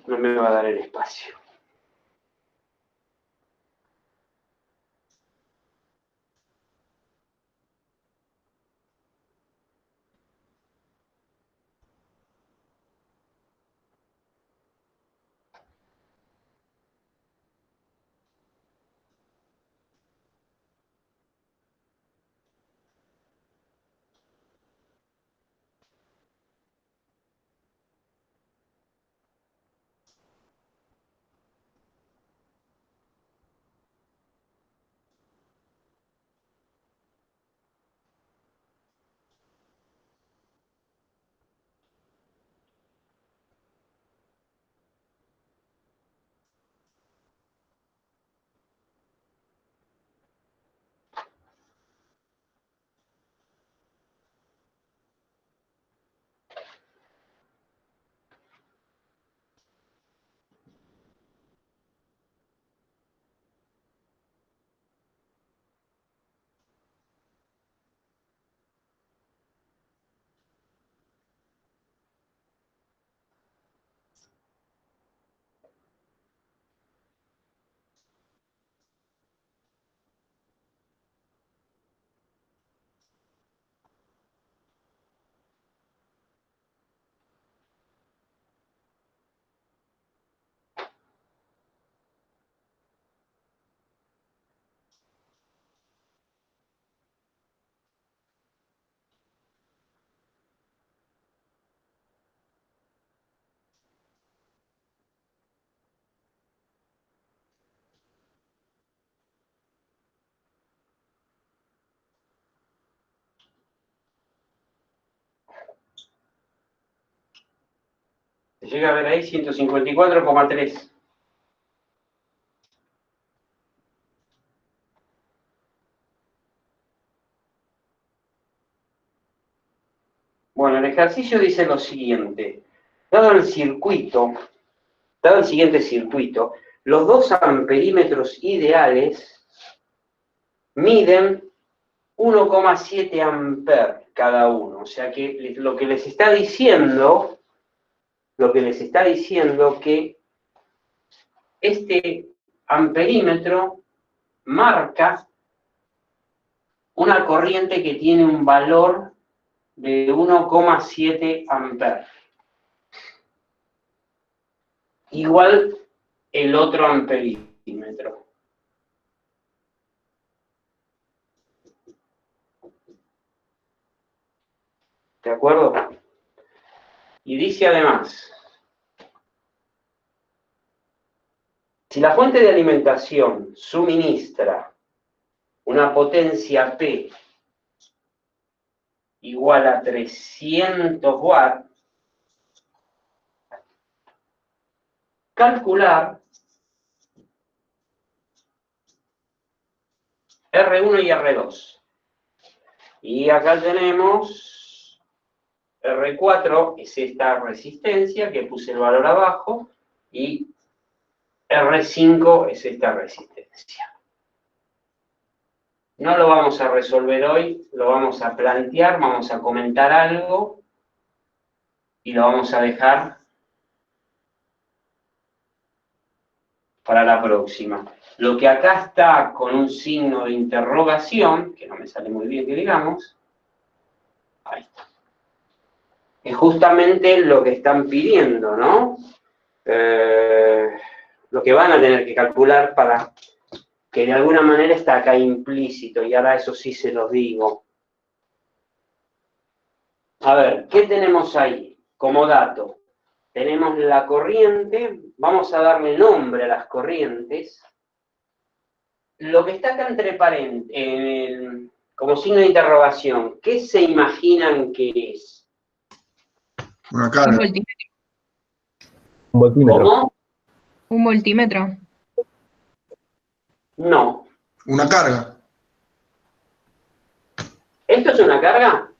No me va a dar el espacio. llega a ver ahí 154,3. Bueno, el ejercicio dice lo siguiente. Dado el siguiente circuito, los dos amperímetros ideales miden 1,7 amperes cada uno. O sea que lo que les está diciendo que este amperímetro marca una corriente que tiene un valor de 1,7 amperes. Igual el otro amperímetro. ¿De acuerdo? Y dice además, si la fuente de alimentación suministra una potencia P igual a 300 watts, calcular R1 y R2. Y acá tenemos R4, es esta resistencia, que puse el valor abajo, y R5 es esta resistencia. No lo vamos a resolver hoy, lo vamos a plantear, vamos a comentar algo, y lo vamos a dejar para la próxima. Lo que acá está con un signo de interrogación, que no me sale muy bien que digamos, ahí está. Es justamente lo que están pidiendo, ¿no? Lo que van a tener que calcular para que de alguna manera está acá implícito, y ahora eso sí se los digo. A ver, ¿qué tenemos ahí como dato? Tenemos la corriente, vamos a darle nombre a las corrientes. Lo que está acá entre paréntesis, como signo de interrogación, ¿qué se imaginan que es? Una carga. Un voltímetro. ¿Cómo? Un voltímetro. No. Una carga. ¿Esto es una carga?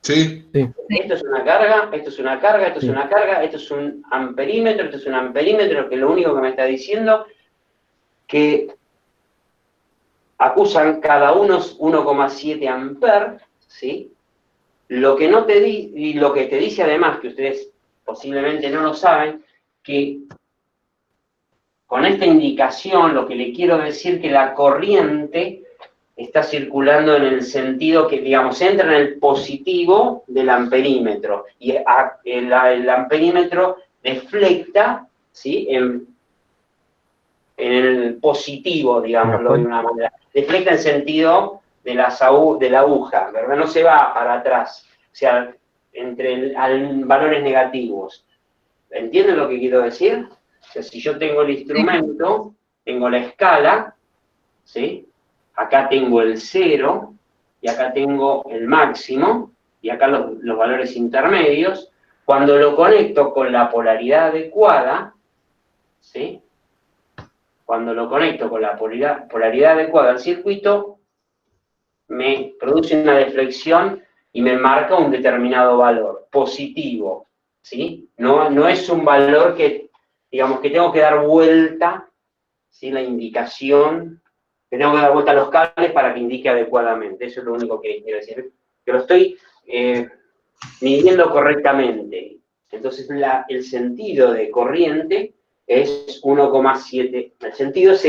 Sí. Esto es una carga, esto es una carga, esto es una carga, esto es un amperímetro, esto es un amperímetro, que lo único que me está diciendo que acusan cada uno 1,7 amperes, ¿sí? Lo que no te y lo que te dice además, que ustedes posiblemente no lo saben, que con esta indicación lo que le quiero decir que la corriente está circulando en el sentido que, digamos, entra en el positivo del amperímetro, y el amperímetro deflecta, ¿sí?, en el positivo, digámoslo de una manera. Deflecta en sentido de la aguja, ¿verdad? No se va para atrás, o sea, entre valores negativos. ¿Entienden lo que quiero decir? O sea, si yo tengo el instrumento, tengo la escala, ¿sí? Acá tengo el 0, y acá tengo el máximo, y acá los valores intermedios. Cuando lo conecto con la polaridad adecuada, ¿sí? Cuando lo conecto con la polaridad adecuada al circuito, me produce una deflexión y me marca un determinado valor, positivo, ¿sí? No es un valor que, digamos, que tengo que dar vuelta, ¿sí?, la indicación, que tengo que dar vuelta a los cables para que indique adecuadamente. Eso es lo único que quiero decir. Que lo estoy midiendo correctamente. Entonces, el sentido de corriente es 1,7. El sentido es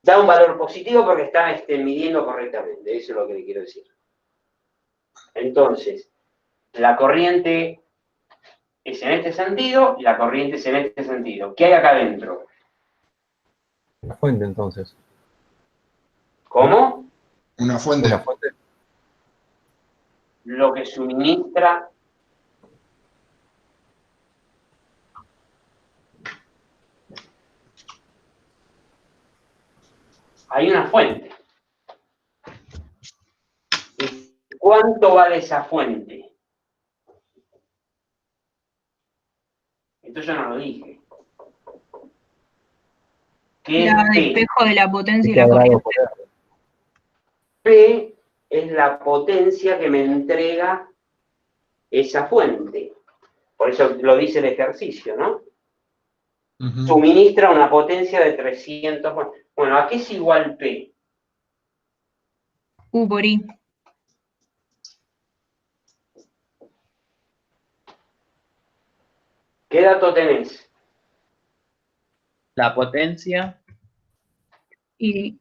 da un valor positivo porque está midiendo correctamente. Eso es lo que le quiero decir. Entonces, la corriente es en este sentido y la corriente es en este sentido. ¿Qué hay acá adentro? La fuente, entonces. ¿Cómo? Una fuente. Una fuente. Lo que suministra hay una fuente. ¿Cuánto vale esa fuente? Esto yo no lo dije. ¿Qué La es P? despejo de la potencia y Este la grado corriente. P es la potencia que me entrega esa fuente. Por eso lo dice el ejercicio, ¿no? Ujú. Suministra una potencia de 300 volts. Bueno, ¿a qué es igual P? U por I. ¿Qué dato tenés? La potencia. Y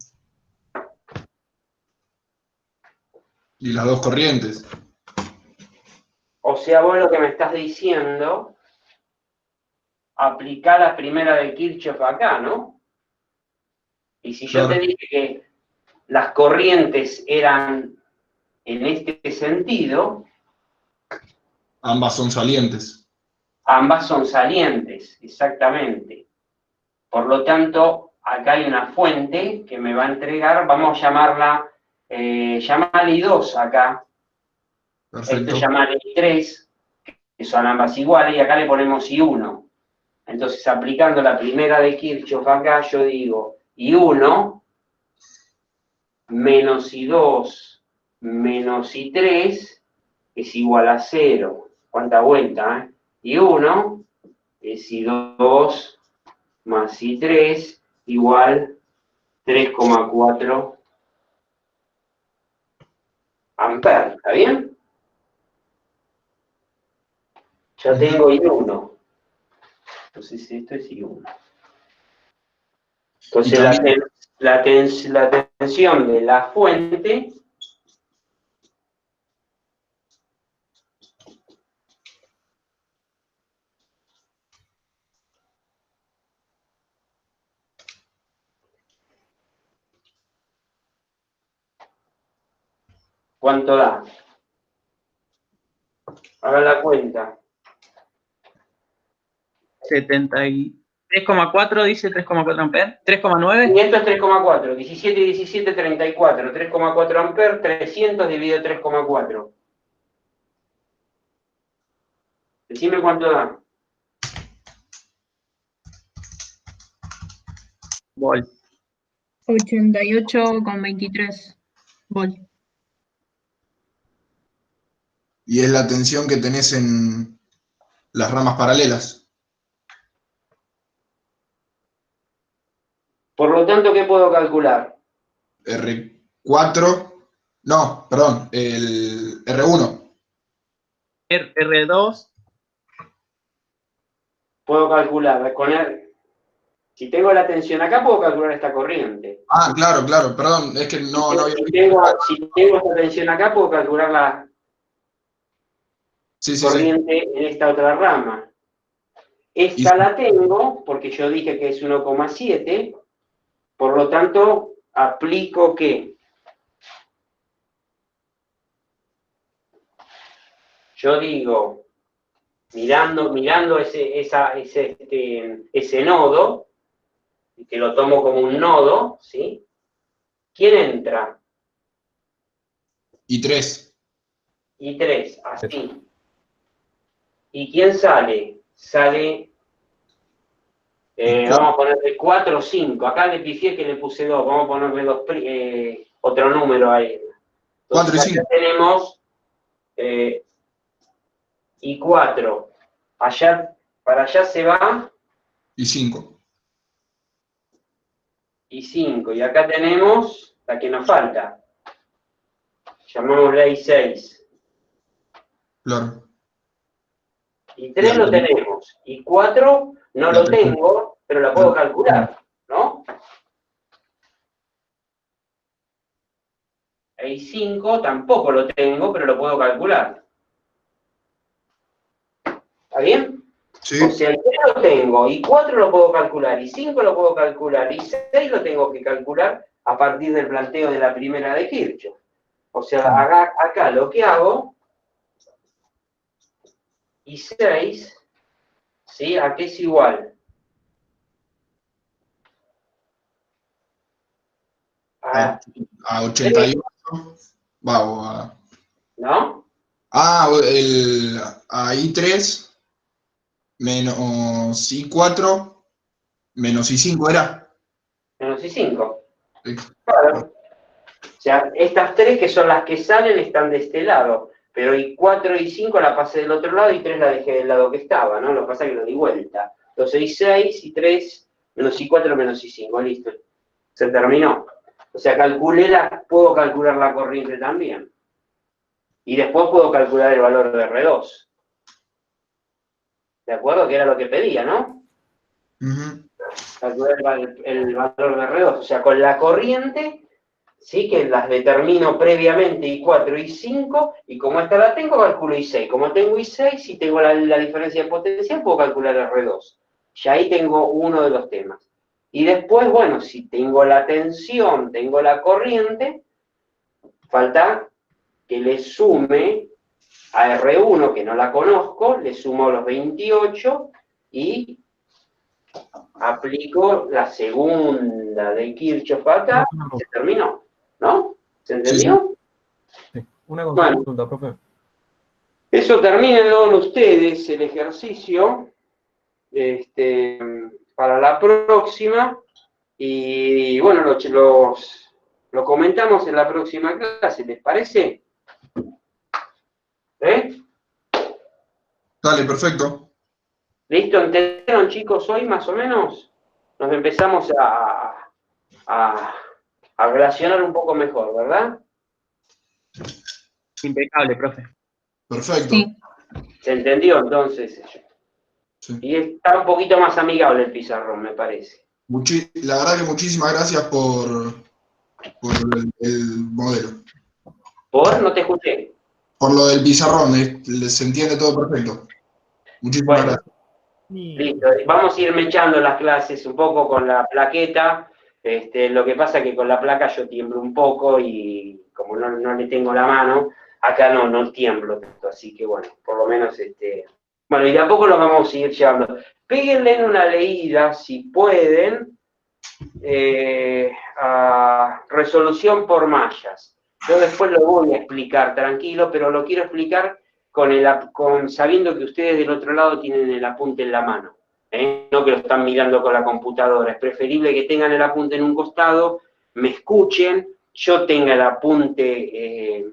Y las dos corrientes. O sea, vos lo que me estás diciendo, aplicar la primera de Kirchhoff acá, ¿no? Y si yo te Claro. dije que las corrientes eran en este sentido, Ambas son salientes. ambas son salientes, exactamente. Por lo tanto, acá hay una fuente que me va a entregar, vamos a llamarla, llamarle I2 acá, Perfecto. esto llamarle I3, que son ambas iguales, y acá le ponemos I1. Entonces, aplicando la primera de Kirchhoff acá, yo digo I1 menos I2 menos I3 es igual a 0. ¿Cuánta vuelta? I1 es I2 más I3 igual 3,4 amperes. ¿Está bien? Ya tengo I1. Entonces esto es I1. Entonces también- la tensión de la fuente ¿cuánto da? Haga la cuenta. 3,4 dice 3,4 amperes. 3,9. 500 es 3,4. 17 y 17, 34. 3,4 amperes, 300 dividido 3,4. Decime cuánto da. Volt. 88,23 volt. Y es la tensión que tenés en las ramas paralelas. Por lo tanto, ¿qué puedo calcular? R4. No, perdón. El R1. R2. Puedo calcular con si tengo la tensión acá, puedo calcular esta corriente. Ah, claro, claro. Perdón. Es que no había Si visto. tengo esta tensión acá, puedo calcular la Sí, sí, sí. corriente en esta otra rama. Esta la tengo porque yo dije que es 1,7. Por lo tanto, aplico que yo digo, mirando ese nodo, y que lo tomo como un nodo, ¿sí? ¿Quién entra? I3. I3, así. ¿Y quién sale? Sale, vamos a ponerle 4 o 5. Acá le pifié que le puse 2, vamos a ponerle otro número ahí. 4 y Entonces, 5. acá tenemos I4. Para allá se va Y 5. I5. Y acá tenemos la que nos falta. Llamémosla I6. Claro. I3 lo tenemos. I4 no lo tengo, pero la puedo calcular, ¿no? I5 tampoco lo tengo, pero lo puedo calcular. ¿Está bien? Sí. O sea, I3 lo tengo, I4 lo puedo calcular, I5 lo puedo calcular, I6 lo tengo que calcular a partir del planteo de la primera de Kirchhoff. O sea, acá lo que hago, I6, ¿sí? ¿A qué es igual? A 88. ¿No? A I3. menos I4 menos I5 era. Menos I5. Sí. Claro. O sea, estas tres que son las que salen están de este lado, pero I4 y I5 la pasé del otro lado y 3 la dejé del lado que estaba, ¿no? Lo que pasa es que lo di vuelta. Entonces I6, I3, menos I4, menos I5, listo. Se terminó. O sea, puedo calcular la corriente también. Y después puedo calcular el valor de R2. ¿De acuerdo? Que era lo que pedía, ¿no? Calcular el valor de R2. O sea, con la corriente, sí que las determino previamente I4 y I5, y como esta la tengo, calculo I6. Como tengo I6, si tengo la diferencia de potencial, puedo calcular R2. Ya ahí tengo uno de los temas. Y después, bueno, si tengo la tensión, tengo la corriente, falta que le sume a R1, que no la conozco, le sumo los 28 y aplico la segunda de Kirchhoff acá, se terminó, ¿no? ¿Se entendió? Sí. Una Bueno. consulta, profe. Eso termínenlo ustedes, el ejercicio, para la próxima, y bueno, lo comentamos en la próxima clase, ¿les parece? Dale, perfecto. ¿Listo? ¿Entendieron, chicos, hoy más o menos? Nos empezamos a relacionar un poco mejor, ¿verdad? Impecable, profe. Perfecto. Sí. ¿Se entendió entonces? Sí. Y está un poquito más amigable el pizarrón, me parece. La verdad que muchísimas gracias por el modelo. ¿Por? No te escuché. Por lo del pizarrón, se entiende todo perfecto. Muchísimas Bueno, gracias. listo. Vamos a ir mechando las clases un poco con la plaqueta. Lo que pasa es que con la placa yo tiemblo un poco y como no le tengo la mano, acá no tiemblo tanto. Así que bueno, por lo menos bueno, y de a poco lo vamos a ir llevando. Péguenle en una leída, si pueden, a resolución por mallas. Yo después lo voy a explicar tranquilo, pero lo quiero explicar sabiendo que ustedes del otro lado tienen el apunte en la mano, no que lo están mirando con la computadora. Es preferible que tengan el apunte en un costado, me escuchen, yo tenga el apunte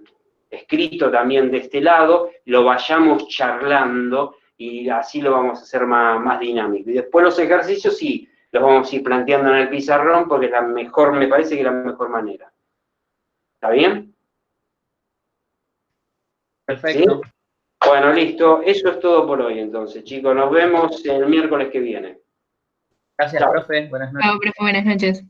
escrito también de este lado, lo vayamos charlando y así lo vamos a hacer más dinámico. Y después los ejercicios sí, los vamos a ir planteando en el pizarrón porque me parece que es la mejor manera. ¿Está bien? Perfecto. ¿Sí? Bueno, listo. Eso es todo por hoy entonces, chicos. Nos vemos el miércoles que viene. Gracias, Chao. profe. Buenas noches. Chao, profe, buenas noches.